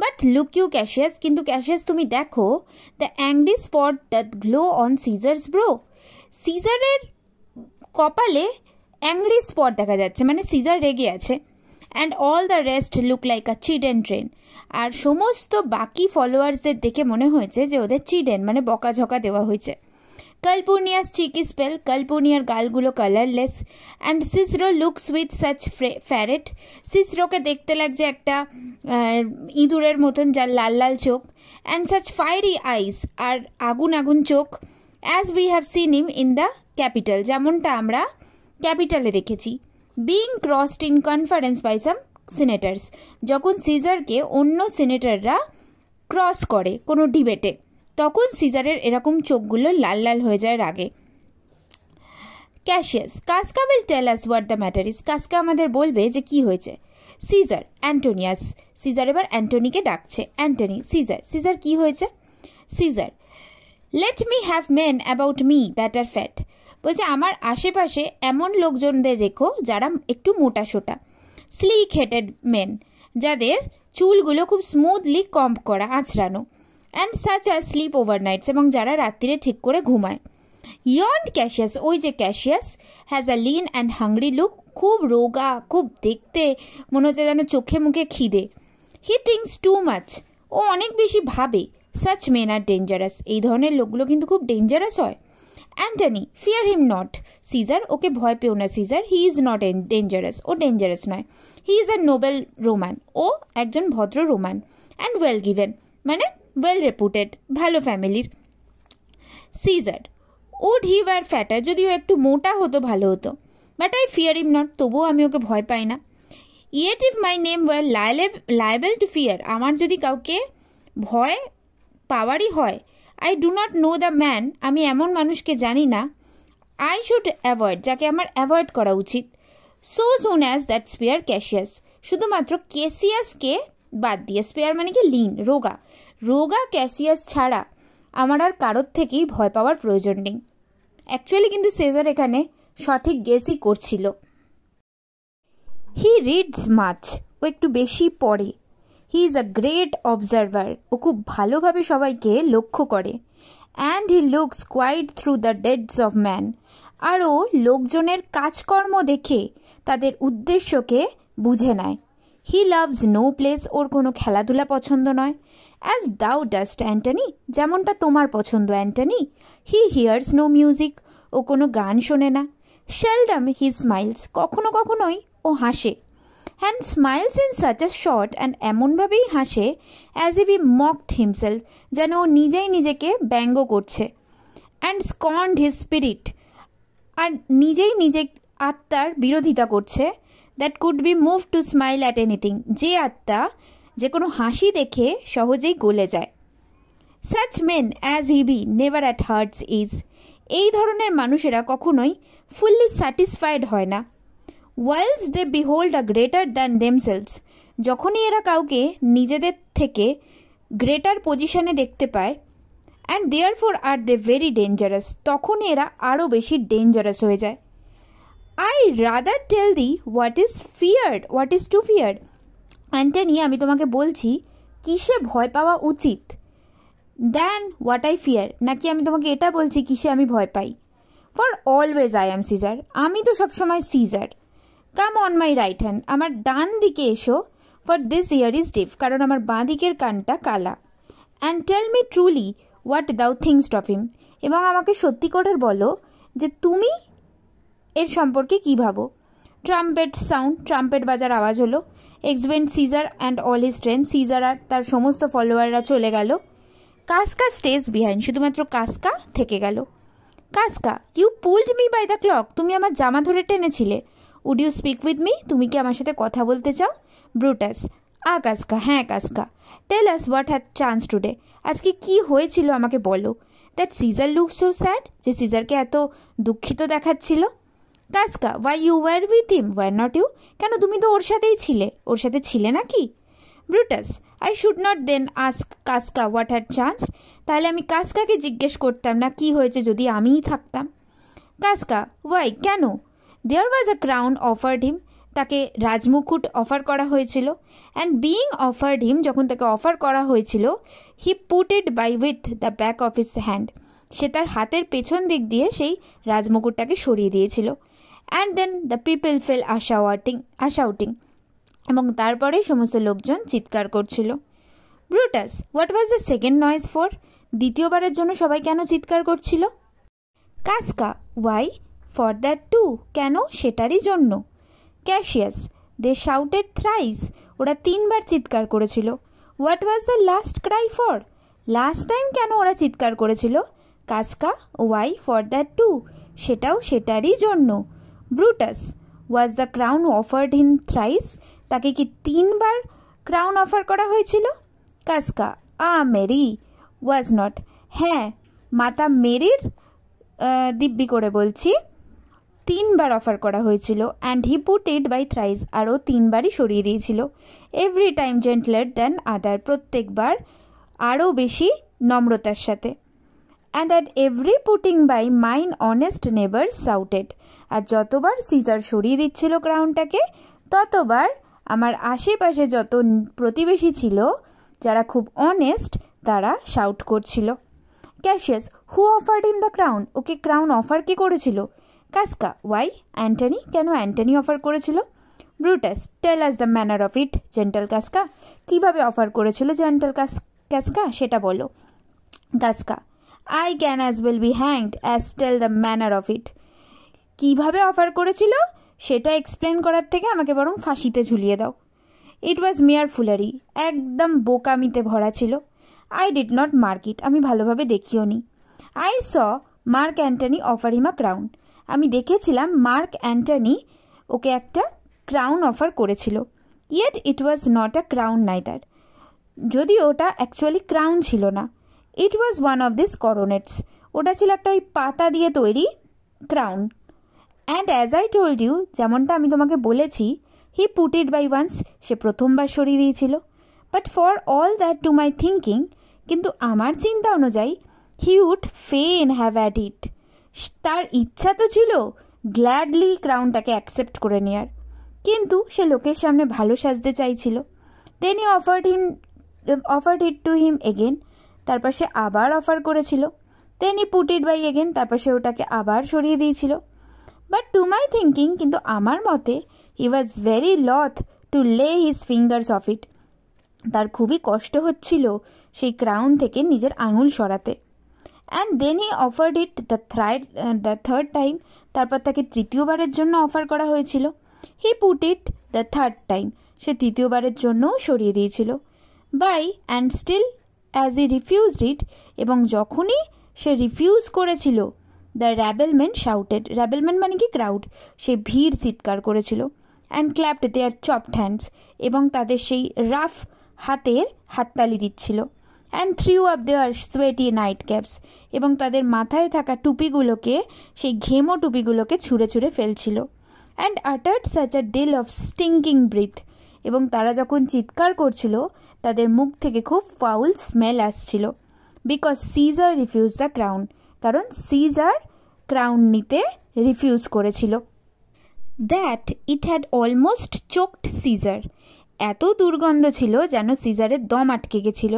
বাট লুক ইউ ক্যাসিয়াস, কিন্তু ক্যাসিয়াস তুমি দেখো, the angry spot that glow on Caesar's brow, সিজারের কপালে অ্যাংরি স্পট দেখা যাচ্ছে, মানে সিজার রেগে আছে। And all the rest look like a chidden train, আর সমস্ত বাকি ফলোয়ার্সদের দেখে মনে হয়েছে যে ওদের চিডেন মানে বকাঝকা দেওয়া হয়েছে। ক্যালপুর্নিয়াস চিকি স্পেল, ক্যালপুর্নিয়ার গালগুলো colourless. And Cicero looks with such ferret, সিসরোকে দেখতে লাগছে একটা ইঁদুরের মতন, যার লাল লাল চোখ। অ্যান্ড সাচ ফায়ারি আইস, আর আগুন আগুন চোখ। As we have seen him in the Capitol, যেমনটা আমরা ক্যাপিটালে দেখেছি। Being crossed in conference by some senators, যখন সিজারকে অন্য সিনেটাররা ক্রস করে কোনো ডিবেটে, তখন সিজারের এরকম চোখগুলো লাল লাল হয়ে যায় রাগে। Cassius, Casca will tell us what the matter is, Casca আমাদের বলবে যে কি হয়েছে। সিজার, অ্যান্টোনিয়াস, সিজার এবার অ্যান্টনিকে ডাকছে। অ্যান্টনি, সিজার, সিজার কি হয়েছে? Caesar, let me have men about me that are fat, বলছে আমার আশেপাশে এমন লোকজনদের রেখো যারা একটু মোটা সোটা। স্লিক হেডেড মেন, যাদের চুলগুলো খুব স্মুথলি কম্প করা, আঁচড়ানো, অ্যান্ড সাচ আর স্লিপ ওভারনাইটস, এবং যারা রাত্রিরে ঠিক করে ঘুমায়। ইয়ন্ড ক্যাশিয়াস, ওই যে Cassius, has a lean and hungry look, খুব রোগা, খুব দেখতে মনে হচ্ছে যেন চোখে মুখে খিদে। হি থিঙ্কস টু মাচ, ও অনেক বেশি ভাবে। সাচ মেন আর ডেঞ্জারাস, এই ধরনের লোকগুলো কিন্তু খুব ডেঞ্জারাস হয়। Antony, fear him not. Caesar, ওকে ভয় পেও না Caesar, he is not dangerous, ও ডেঞ্জারাস নয়। He is a noble Roman, ও একজন ভদ্র রোমান। অ্যান্ড ওয়েল গিভেন, মানে ওয়েল রেপুটেড, ভালো ফ্যামিলির। Caesar, would he were fatter, যদিও একটু মোটা হতো ভালো হতো। But I fear him not, তবুও আমি ওকে ভয় পাই না। Yet if my name were liable to fear, আমার যদি কাউকে ভয় পাওয়ারই হয়, I do not know the man, আমি এমন মানুষকে জানি না, আই শুড অ্যাভয়েড, যাকে আমার অ্যাভয়েড করা উচিত। So soon as that spare Cassius, শুধুমাত্র ক্যাসিয়াসকে বাদ দিয়ে, স্পেয়ার মানে কি লিন, রোগা, রোগা ক্যাসিয়াস ছাড়া আমার আর কারোর থেকেই ভয় পাওয়ার প্রয়োজন নেই। অ্যাকচুয়ালি কিন্তু সেজার এখানে সঠিক গেসই করছিল। হি রিডস মাচ, ও একটু বেশি পড়ে। He is a great observer, ও খুব ভালোভাবে সবাইকে লক্ষ্য করে। And he looks quite through the deeds of man, আর ও লোকজনের কাজকর্ম দেখে তাদের উদ্দেশ্যকে বুঝে নেয়। হি লাভস নো প্লেস, ওর কোনো খেলাধুলা পছন্দ নয়। অ্যাজ দাউ ডাস্ট অ্যান্টনি, যেমনটা তোমার পছন্দ অ্যান্টনি। হি হিয়ার্স নো মিউজিক, ও কোনো গান শোনে না। সেলডম হি স্মাইলস, কখনো কখনোই ও হাসে। And smiles in such a sort, and এমনভাবেই হাসে as if he mocked himself, যেন ও নিজেই নিজেকে ব্যঙ্গ করছে। অ্যান্ড স্কর্নড হিজ স্পিরিট, আর নিজেই নিজে আত্মার বিরোধিতা করছে। That could be moved to smile at anything, যে আত্মা যে কোনো হাসি দেখে সহজেই গলে যায়। Such men as he be never at heart's ease, এই ধরনের মানুষেরা কখনোই ফুললি স্যাটিসফাইড হয় না। Whiles they behold a greater than themselves, যখনই এরা কাউকে নিজেদের থেকে গ্রেটার পজিশনে দেখতে পায়, and therefore are they very dangerous, তখনই এরা আরও বেশি ডেঞ্জারাস হয়ে যায়। I rather tell thee what is to feared, Antony, আমি তোমাকে বলছি কিসে ভয় পাওয়া উচিত, দ্যান হোয়াট আই ফিয়ার, নাকি আমি তোমাকে এটা বলছি কিসে আমি ভয় পাই। For always I am Caesar, আমি তো সবসময় Caesar. Come on my right hand, আমার ডান দিকে এসো। For this year is deaf, কারণ আমার বাঁ দিকের কানটা কালা। And tell me truly what thou thinks of him, এবং আমাকে সত্যি করে বলো যে তুমি এর সম্পর্কে কী ভাবো। ট্রাম্পেট সাউন্ড, ট্রাম্পেট বাজার আওয়াজ হলো। Exeunt Caesar and all his train, Caesar আর তার সমস্ত ফলোয়াররা চলে গেল। কাসকা স্টেজ বিহাইন্ড, শুধুমাত্র কাসকা থেকে গেল। Casca, you pulled me by the cloak, তুমি আমার জামা ধরে টেনেছিলে। Would you speak with me, তুমি কি আমার সাথে কথা বলতে চাও। ব্রুটাস, কাসকা, হ্যাঁ Casca. Tell us what had chance today, আজকে কি হয়েছিল আমাকে বলো। That Caesar look so sad, যে সিজারকে এত দুঃখিত দেখাচ্ছিল। Casca, why you were with him were not you, কেন তুমি তো ওর সাথেই ছিলে, ওর সাথে ছিলে নাকি। Brutus, I should not then ask Casca what had chance, তাহলে আমি কাসকাকে জিজ্ঞেস করতাম না কি হয়েছে যদি আমিই থাকতাম। কাসকা, ওয়াই, কেন। দেয়ার ওয়াজ আ ক্রাউন অফার্ড হিম, তাকে রাজমুকুট অফার করা হয়েছিল। অ্যান্ড বিইং অফার্ড হিম, যখন তাকে অফার করা হয়েছিল, he put it by with the back of his hand, সে তার হাতের পেছন দিক দিয়ে সেই রাজমুকুটটাকে সরিয়ে দিয়েছিল। And then the people fell a shouting, এবং তারপরে সমস্ত লোকজন চিৎকার করছিল। Brutus, what was the second noise for, দ্বিতীয়বারের জন্য সবাই কেন চিৎকার করছিল। Casca, why, for that too, কেন, সেটারই জন্য। ক্যাশিয়াস, দে শাউটেড থ্রাইস, ওরা 3 বার চিৎকার করেছিল। What was the last Cry for, last time কেন ওরা চিৎকার করেছিল। কাসকা, ওয়াই, ফর দ্যাট টু, সেটাও সেটারই জন্য। Brutus, was the crown offered him thrice, তাকে কি 3 বার ক্রাউন অফার করা হয়েছিল। কাসকা, মেরি, ওয়াজ নট, হ্যাঁ মাতা মেরির দিব্যি করে বলছি 3 বার অফার করা হয়েছিল। And he put it by thrice, আরও 3 বারই সরিয়ে দিয়েছিল। Every time gentler than other, প্রত্যেকবার আরও বেশি নম্রতার সাথে। And at every putting by mine honest neighbours shouted, আর যতবার সিজার সরিয়ে দিচ্ছিল ক্রাউনটাকে, ততবার আমার আশেপাশে যত প্রতিবেশী ছিল যারা খুব অনেস্ট তারা শাউট করছিল। Cassius, who offered him the crown? ওকে ক্রাউন অফার কে করেছিল? Casca, why? অ্যান্টনি, কেন অ্যান্টনি অফার করেছিল? Brutus, tell us the manner of it gentle Casca. কীভাবে অফার করেছিল জেন্টাল কাস্কা সেটা বলো। Casca, I can as well be hanged as tell the manner of it. কীভাবে offer করেছিল সেটা explain করার থেকে আমাকে বরং ফাঁসিতে ঝুলিয়ে দাও। ইট ওয়াজ মিয়ার ফুলারি, একদম বোকামিতে ভরা ছিল। I did not mark it, আমি ভালোভাবে দেখিও নি। I saw Mark Antony offer him a crown, আমি দেখেছিলাম মার্ক অ্যান্টনি ওকে একটা ক্রাউন অফার করেছিল। Yet it was not a crown neither, যদিও ওটা অ্যাকচুয়ালি ক্রাউন ছিল না। It was one of this coronets, ওটা ছিল একটা ওই পাতা দিয়ে তৈরি crown. And as I told you, যেমনটা আমি তোমাকে বলেছি, he put it by once, সে প্রথমবার সরিয়ে দিয়েছিল। But for all that to my thinking, কিন্তু আমার চিন্তা অনুযায়ী, হি উড ফেন হ্যাভ অ্যাড ইট, তার ইচ্ছা তো ছিল গ্ল্যাডলি ক্রাউনটাকে অ্যাকসেপ্ট করে নেওয়ার, কিন্তু সে লোকের সামনে ভালো সাজতে চাইছিল। Then he offered it to him again, তারপর সে আবার অফার করেছিল। Then he put it by again, তারপর সে ওটাকে আবার সরিয়ে দিয়েছিল। বাট টু মাই থিঙ্কিং, কিন্তু আমার মতে, হি ওয়াজ ভেরি লথ টু লে হিজ ফিঙ্গার্স অফ ইট, তার খুবই কষ্ট হচ্ছিল সেই ক্রাউন থেকে নিজের আঙুল সরাতে। And then he offered it the third time, তারপর তাকে তৃতীয়বারের জন্য অফার করা হয়েছিল। He put it the third time, সে তৃতীয়বারের জন্যও সরিয়ে দিয়েছিল। By and still as he refused it, এবং যখনই সে রিফিউজ করেছিল, দ্য র্যাবেলমেন শাউটেড, র্যাবেলমেন মানে কি ক্রাউড, সে ভিড় চিৎকার করেছিল। And clapped their chopped hands, এবং তাদের সেই রাফ হাতের হাততালি দিচ্ছিল। And threw up their sweaty night caps, এবং তাদের মাথায় থাকা টুপিগুলোকে, সেই ঘেমো টুপিগুলোকে ছুঁড়ে ছুঁড়ে ফেলছিল। And uttered such a deal of stinking breath, এবং তারা যখন চিৎকার করছিল তাদের মুখ থেকে খুব ফাউল স্মেল আসছিল। Because Caesar refuse the crown, কারণ সিজার ক্রাউন নিতে রিফিউজ করেছিল। That it had almost choked Caesar, এত দুর্গন্ধ ছিল যেন সিজারের দম আটকে গেছিল।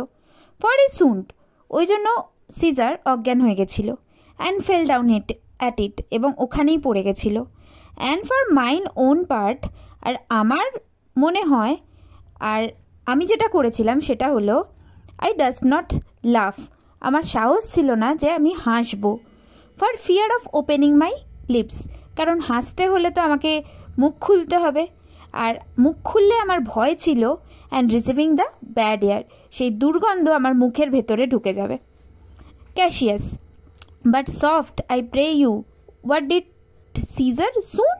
ফর এ সুন্ড, ওই জন্য সিজার অজ্ঞান হয়ে গেছিল। And fell down at it, এবং ওখানেই পড়ে গেছিল। And for mine own part, আর আমার মনে হয়, আর আমি যেটা করেছিলাম সেটা হলো, আই ডাস্ট নট লাফ, আমার সাহস ছিল না যে আমি হাসবো। For fear of opening my lips, কারণ হাসতে হলে তো আমাকে মুখ খুলতে হবে, আর মুখ খুললে আমার ভয় ছিল। And receiving the bad air, সেই দুর্গন্ধ আমার মুখের ভেতরে ঢুকে যাবে। Cassius, but soft I pray you, what did Caesar swoon?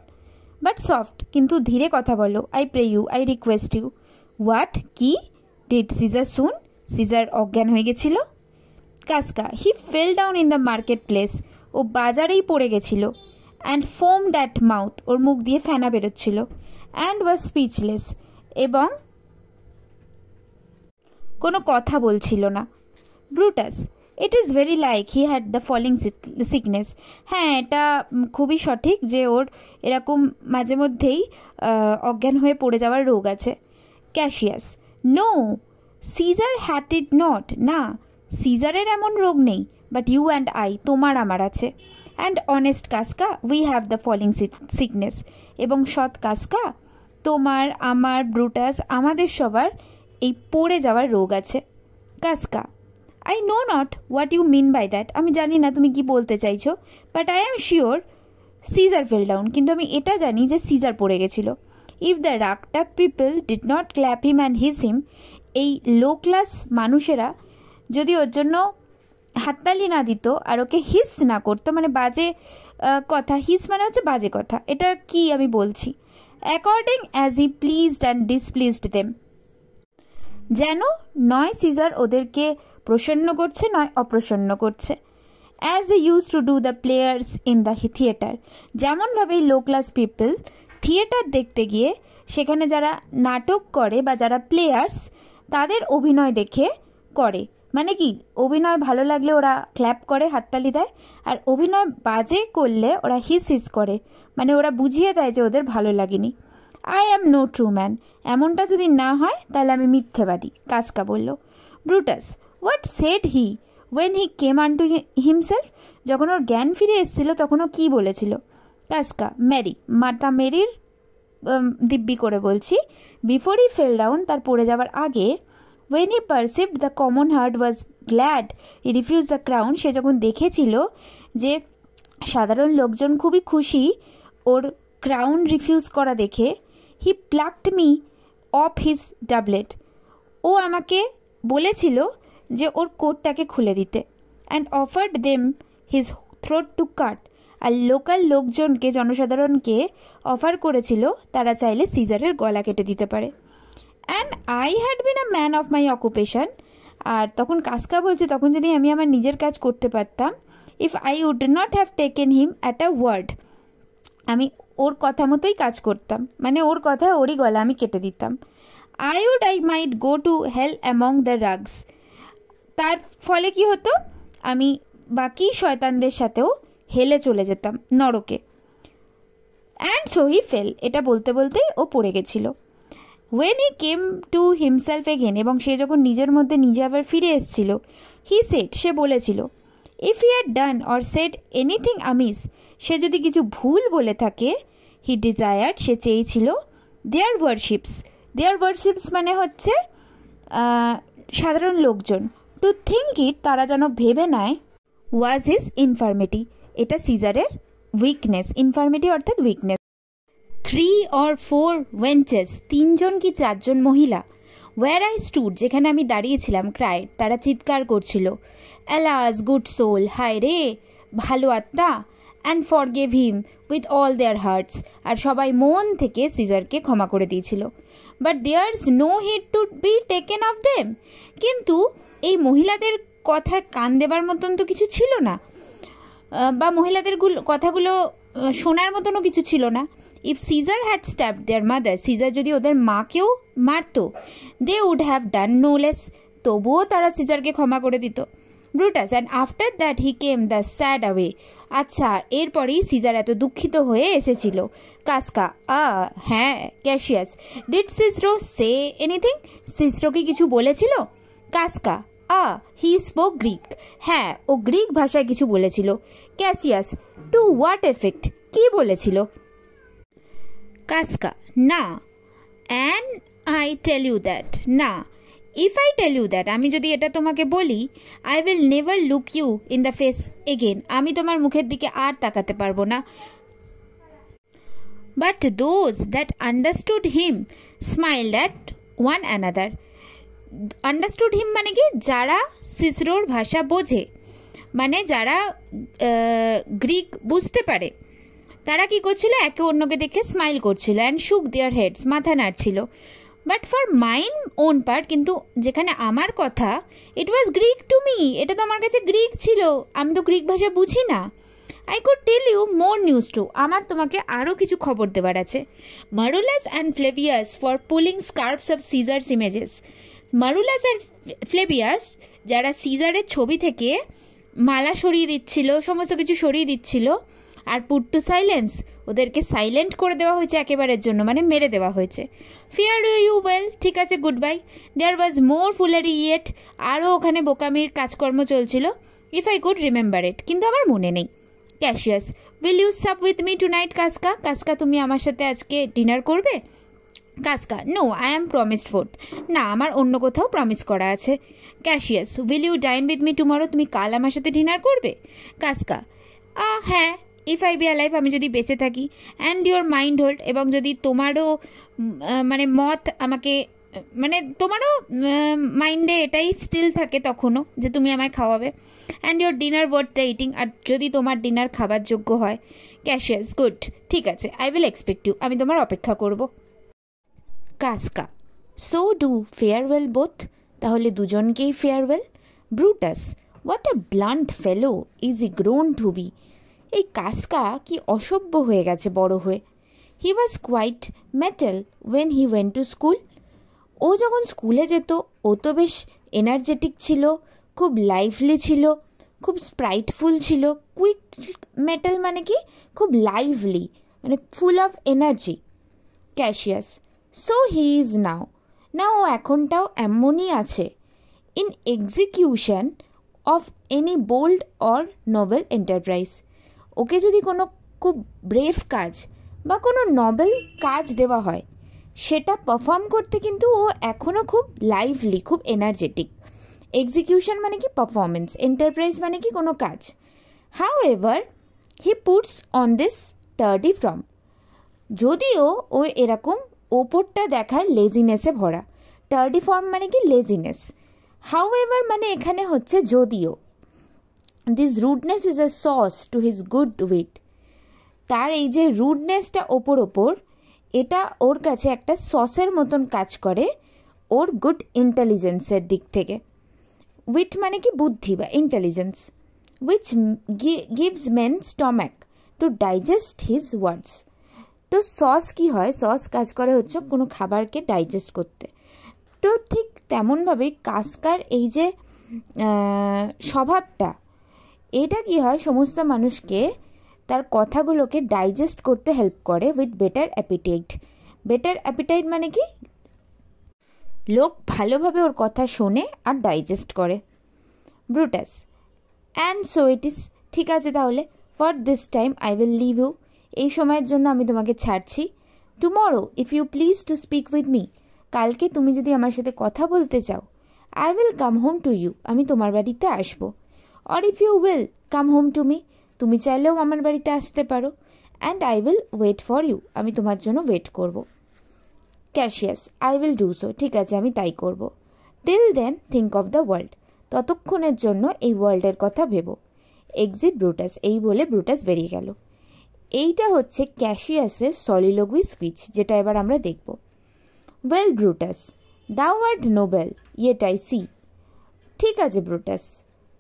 But soft, কিন্তু ধীরে কথা বলো। I pray you, I request you. What, কি? ডিড সিজার সুন, সিজার অজ্ঞান হয়ে গেছিল। Casca, he fell down in the market place, ও বাজারেই পড়ে গেছিল। অ্যান্ড ফোম দ্যাট মাউথ, ওর মুখ দিয়ে ফেনা বেরোচ্ছিল। অ্যান্ড ওয়াজ স্পিচলেস, এবং কোনো কথা বলছিল না। Brutus, it is very like he had the falling sickness, হ্যাঁ এটা খুবই সঠিক যে ওর এরকম মাঝে মধ্যেই অজ্ঞান হয়ে পড়ে যাওয়ার রোগ আছে। Cassius, no Caesar had it not, না সিজারের এমন রোগ নেই, বাট ইউ অ্যান্ড আই, তোমার আমার আছে। And honest Casca, we have the falling sickness, এবং সৎ কাস্কা, তোমার আমার ব্রুটাস আমাদের সবার এই পড়ে যাওয়ার রোগ আছে। Casca, I know not what you mean by that, আমি জানি না তুমি কি বলতে চাইছো, but I am sure Caesar fell down, কিন্তু আমি এটা জানি যে সিজার পড়ে গেছিল। If the ragtag people did not clap him and hiss him, এই লো ক্লাস মানুষেরা যদি ওর জন্য হাততালি না দিত আর ওকে হিস না করতো, মানে বাজে কথা, হিস মানে হচ্ছে বাজে কথা, এটা কি আমি বলছি, according as he pleased and displeased them, যেন নয় সিজার ওদেরকে প্রসন্ন করছে নয় অপ্রসন্ন করছে। As a use to do the players in the theatre, যেমনভাবে লো ক্লাস পিপল থিয়েটার দেখতে গিয়ে সেখানে যারা নাটক করে বা যারা প্লেয়ার্স তাদের অভিনয় দেখে করে, মানে কি অভিনয় ভালো লাগলে ওরা ক্ল্যাপ করে, হাততালি দেয়, আর অভিনয় বাজে করলে ওরা হিস হিস করে, মানে ওরা বুঝিয়ে দেয় যে ওদের ভালো লাগেনি। I am no true man, এমনটা যদি না হয় তাহলে আমি মিথ্যেবাদী, কাসকা বলল। Brutus, what said he when he came unto himself, যখন ওর জ্ঞান ফিরে এসেছিল তখন ও কী বলেছিল? কাসকা, ম্যারি, মাতা মেরির দিব্যি করে বলছি, বিফোর হি ফেল ডাউন, তার পড়ে যাওয়ার আগে, when he perceived the common heart was glad he refuse the crown, সে যখন দেখেছিল যে সাধারণ লোকজন খুবই খুশি ওর ক্রাউন রিফিউজ করা দেখে, he plucked me off his doublet, ও আমাকে বলেছিল যে ওর কোটটাকে খুলে দিতে, and offered them his throat to cut, আর লোকাল লোকজনকে, জনসাধারণকে অফার করেছিল তারা চাইলে সিজারের গলা কেটে দিতে পারে। And I had been a man of my occupation, আর তখন কাসকা বলছে তখন যদি আমি আমার নিজের কাজ করতে পারতাম, if I would not have taken him at a word, আমি ওর কথা মতোই কাজ করতাম, মানে ওর কথায় ওরই গলা আমি কেটে দিতাম। I might go to hell among the rogues, তার ফলে কি হতো, আমি বাকি শয়তানদের সাথেও হেলে চলে যেতাম নরকে। অ্যান্ড সো হি ফেল, এটা বলতে বলতেই ও পড়ে গেছিল। When he came to himself again, এবং সে যখন নিজের মধ্যে নিজে আবার ফিরে এসেছিল, হি সেড, সে বলেছিল, if he had done or said anything amiss, সে যদি কিছু ভুল বলে থাকে, হি ডিজায়ার্ড, সে চেয়েছিল, দেয়ার ওয়ারশিপস মানে হচ্ছে সাধারণ লোকজন, টু থিঙ্ক ইট, তারা যেন ভেবে নেয়, ওয়াজ হিজ ইনফার্মিটি, এটা সিজারের উইকনেস, ইনফার্মিটি অর্থাৎ উইকনেস। 3 or 4 wenches, 3জন কি 4জন মহিলা, ওয়ার আই স্টুড, যেখানে আমি দাঁড়িয়েছিলাম, ক্রাইড, তারা চিৎকার করছিল, অ্যালাস গুড সোল, হায় রে ভালো আত্মা, and forgave him with all their hearts, আর সবাই মন থেকে সিজারকে ক্ষমা করে দিয়েছিল। But there's no heed to be taken of them, কিন্তু এই মহিলাদের কথায় কান দেবার মতন তো কিছু ছিল না, বা মহিলাদের কথাগুলো শোনার মতনও কিছু ছিল না। If Caesar had stabbed their mother, Caesar যদি ওদের মাকেও মারতো, they would have done no less, তবুও তারা সিজারকে ক্ষমা করে দিত। Brutus, and after that he came the sad away, আচ্ছা এরপরেই সিজার এত দুঃখিত হয়ে এসেছিল। কাসকা, হ্যাঁ। Cassius, did Cicero say anything, Cicero কি কিছু বলেছিল? কাসকা, হি স্পোক গ্রিক, হ্যাঁ ও গ্রিক ভাষায় কিছু বলেছিল। ক্যাসিয়াস, টু হোয়াট এফেক্ট, কি বলেছিল? কাসকা, না। And I tell you that, না। If I tell you that, আমি যদি এটা তোমাকে বলি, I will never look you in the face again, আমি তোমার মুখের দিকে আর তাকাতে পারবো না। But those that understood him smiled at one another, understood him মানে কি, যারা সিসরোর ভাষা বোঝে, মানে যারা গ্রিক বুঝতে পারে, তারা কি করছিল, একে অন্যকে দেখে স্মাইল করছিল, অ্যান্ড শুক দেয়ার হেডস, মাথা নাড়ছিল। But for mine own part, কিন্তু যেখানে আমার কথা, it was Greek to me, এটা তো আমার কাছে গ্রিক ছিল, আমি তো গ্রিক ভাষা বুঝি না। I could tell you more news too, আমার তোমাকে আরও কিছু খবর দেওয়ার আছে। Marullus and Flavius for pulling scarfs off Caesar's images, Marullus আর ফ্লেভিয়াস যারা সিজারের ছবি থেকে মালা সরিয়ে দিচ্ছিল, সমস্ত কিছু সরিয়ে দিচ্ছিল, আর পুট টু সাইলেন্স, ওদেরকে সাইলেন্ট করে দেওয়া হয়েছে একেবারের জন্য, মানে মেরে দেওয়া হয়েছে। ফিয়ার ইউ ওয়েল, ঠিক আছে, good bye. There was more foolery yet, আরও ওখানে বোকামির কাজকর্ম চলছিল। If I could remember it, কিন্তু আমার মনে নেই। Cassius, will you sup with me tonight? Casca, Casca তুমি আমার সাথে আজকে ডিনার করবে? Casca, no, I am promised forth, না আমার অন্য কোথাও প্রমিস করা আছে। Cassius, will you dine with me tomorrow? তুমি কাল আমার সাথে ডিনার করবে? কাসকা, হ্যাঁ, ইফ আই বি অ্যালাইভ, আমি যদি বেঁচে থাকি, অ্যান্ড ইউর মাইন্ড হোল্ড, এবং যদি তোমারও মানে মত আমাকে, মানে তোমারও মাইন্ডে এটাই স্টিল থাকে তখনও যে তুমি আমায় খাওয়াবে, and your dinner worth the eating, আর যদি তোমার ডিনার খাবার যোগ্য হয়। ক্যাশিয়াস, গুড, ঠিক আছে, আই উইল এক্সপেক্ট ইউ, আমি তোমার অপেক্ষা করব। Casca, so do farewell both, তাহলে দুজনকেই farewell. Brutus, what a blunt fellow is he grown to be, এই কাসকা কি অসভ্য হয়ে গেছে বড় হয়ে। He was quite mettle when he went to school, ও যখন স্কুলে যেত ও তো বেশ এনার্জেটিক ছিল, খুব লাইভলি ছিল, খুব স্প্রাইটফুল ছিল। কুইক মেটাল মানে কি, খুব লাইভলি, মানে full of energy. Cassius, so he is now, না ও এখনটাও এমনই আছে, in execution of any bold or noble enterprise. ওকে যদি কোনো খুব ব্রেভ কাজ বা কোনো নবেল কাজ দেওয়া হয়, সেটা পারফর্ম করতে কিন্তু ও এখনও খুব লাইভলি, খুব এনার্জেটিক। এক্সিকিউশন মানে কি পারফরমেন্স, এন্টারপ্রাইজ মানে কি কোনো কাজ। How ever he puts on this টার্ডি from, যদিও ও এরকম ওপরটা দেখায় লেজিনেসে ভরা। টার্ডি ফর্ম মানে কি লেজিনেস। হাউ এভার মানে এখানে হচ্ছে যদিও। This rudeness is a sauce to his good wit, তার এই যে রুডনেসটা ওপর এটা ওর কাছে একটা সসের মতন কাজ করে ওর গুড ইন্টেলিজেন্সের দিক থেকে। উইট মানে কি বুদ্ধি বা intelligence. Which gives men stomach to digest his words. তো সস কি হয়, সস কাজ করে হচ্ছে কোনো খাবারকে ডাইজেস্ট করতে। তো ঠিক তেমনভাবেই কাসকার এই যে স্বভাবটা, এটা কি হয় সমস্ত মানুষকে তার কথাগুলোকে ডাইজেস্ট করতে হেল্প করে with better appetite. Better appetite মানে কি লোক ভালোভাবে ওর কথা শোনে আর ডাইজেস্ট করে। Brutus, and so it is, ঠিক আছে তাহলে, for this time I will leave you, এই সময়ের জন্য আমি তোমাকে ছাড়ছি। Tomorrow if you please to speak with me, কালকে তুমি যদি আমার সাথে কথা বলতে চাও, I will come home to you, আমি তোমার বাড়িতে আসবো। Or if you will come home to me, তুমি চাইলেও আমার বাড়িতে আসতে পারো। And I will wait for you, আমি তোমার জন্য ওয়েট করব। Cassius, I will do so, ঠিক আছে আমি তাই করব। Till then think of the world, ততক্ষণের জন্য এই ওয়ার্ল্ডের কথা ভেবো। এক্সিট ব্রুটাস, এই বলে ব্রুটাস বেরিয়ে গেল। এইটা হচ্ছে ক্যাশিয়াসের সলিলোগুই স্পিচ, যেটা এবার আমরা দেখব। Well Brutus, thou art noble, yet I see. ঠিক আছে ব্রুটাস,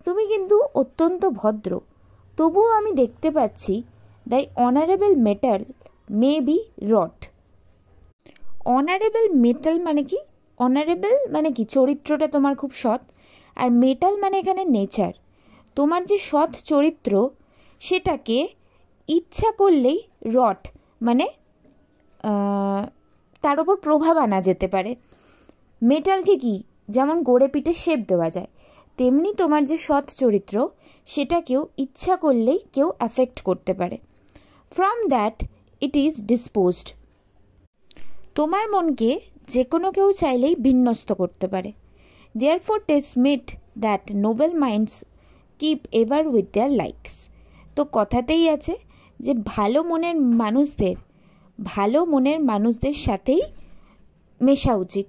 তুমি কিন্তু অত্যন্ত ভদ্র, তবুও আমি দেখতে পাচ্ছি the honourable metal may be wrought. Honourable metal মানে কি, অনারেবল মানে কি চরিত্রটা তোমার খুব সৎ, আর মেটাল মানে এখানে নেচার। তোমার যে সৎ চরিত্র সেটাকে ইচ্ছা করলেই রট মানে তার ওপর প্রভাব আনা যেতে পারে। মেটালকে কি যেমন গড়ে পিঠে শেপ দেওয়া যায়, তেমনি তোমার যে সৎ চরিত্র সেটাকেও ইচ্ছা করলেই কেউ অ্যাফেক্ট করতে পারে। From that it is disposed, তোমার মনকে যে কোনো কেউ চাইলেই বিন্যস্ত করতে পারে। Therefore টেস mate that Nobel minds keep ever with their likes, তো কথাতেই আছে যে ভালো মনের মানুষদের সাথেই মেশা উচিত।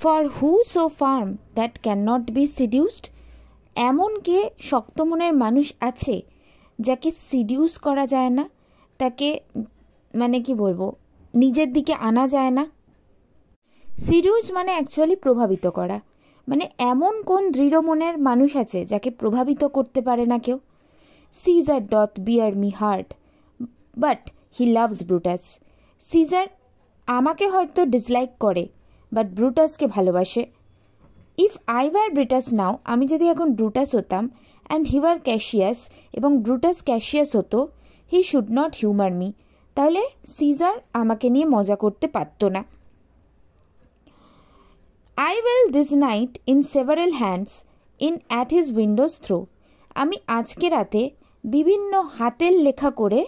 For who so firm that can not be seduced, এমন কে শক্ত মনের মানুষ আছে যাকে সিডিউস করা যায় না, তাকে মানে কি বলবো নিজের দিকে আনা যায় না। সিডিউস মানে অ্যাকচুয়ালি প্রভাবিত করা, মানে এমন কোন দৃঢ় মনের মানুষ আছে যাকে প্রভাবিত করতে পারে না কেউ। Caesar doth bear me hard but he loves Brutus, Caesar আমাকে হয়তো ডিসলাইক করে বাট ব্রুটাসকে ভালোবাসে। If I were Brutus now, আমি যদি এখন ব্রুটাস হতাম অ্যান্ড হি ওয়ার ক্যাশিয়াস এবং ব্রুটাস ক্যাশিয়াস হতো, he should not humour me, তাহলে সিজার আমাকে নিয়ে মজা করতে পারত না। I will this night in several hands in at his windows throw, আমি আজকে রাতে বিভিন্ন হাতের লেখা করে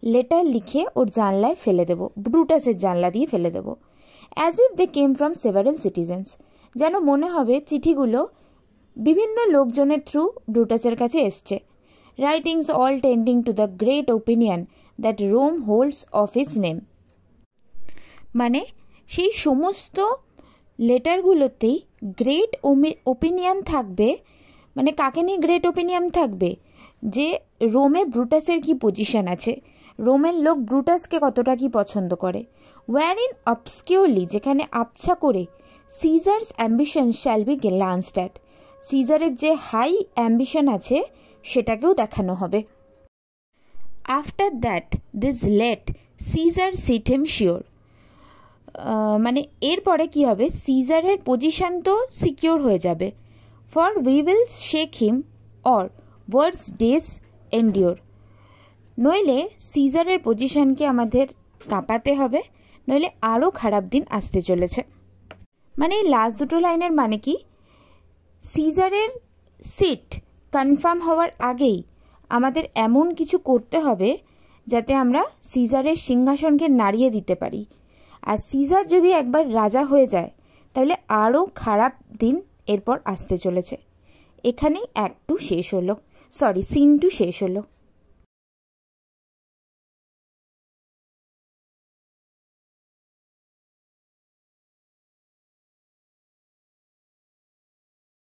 লেটার লিখে ওর জানলায় ফেলে দেবো, ব্রুটাসের জানলা দিয়ে ফেলে দেবো। As if they came from several citizens, যেন মনে হবে চিঠিগুলো বিভিন্ন লোকজনের থ্রু ব্রুটাসের কাছে এসছে। Writings all tending to the great opinion that Rome holds of his name, মানে সেই সমস্ত লেটারগুলোতেই গ্রেট ওপিনিয়ন থাকবে। মানে কাকে নিয়ে গ্রেট ওপিনিয়ন থাকবে, যে রোমে ব্রুটাসের কি পজিশন আছে, রোমের লোক ব্রুটাসকে কতটা কি পছন্দ করে। ওয়ার ইন অবস্কিউরলি, যেখানে আবছা করে, Caesar's ambition shall be glanced at, সিজারের যে হাই অ্যাম্বিশন আছে সেটাকেও দেখানো হবে। After that this let Caesar seat him sure, মানে এরপরে কি হবে, সিজারের পজিশন তো সিকিওর হয়ে যাবে। For we will shake him or worse days endure, নইলে সিজারের পজিশনকে আমাদের কাঁপাতে হবে নইলে আরও খারাপ দিন আসতে চলেছে। মানে এই লাস্ট দুটো লাইনের মানে কি, সিজারের সিট কনফার্ম হওয়ার আগেই আমাদের এমন কিছু করতে হবে যাতে আমরা সিজারের সিংহাসনকে নাড়িয়ে দিতে পারি। আর সিজার যদি একবার রাজা হয়ে যায় তাহলে আরও খারাপ দিন এরপর আসতে চলেছে। এখানেই অ্যাক্ট 2 শেষ হলো, সিন 2 শেষ হলো।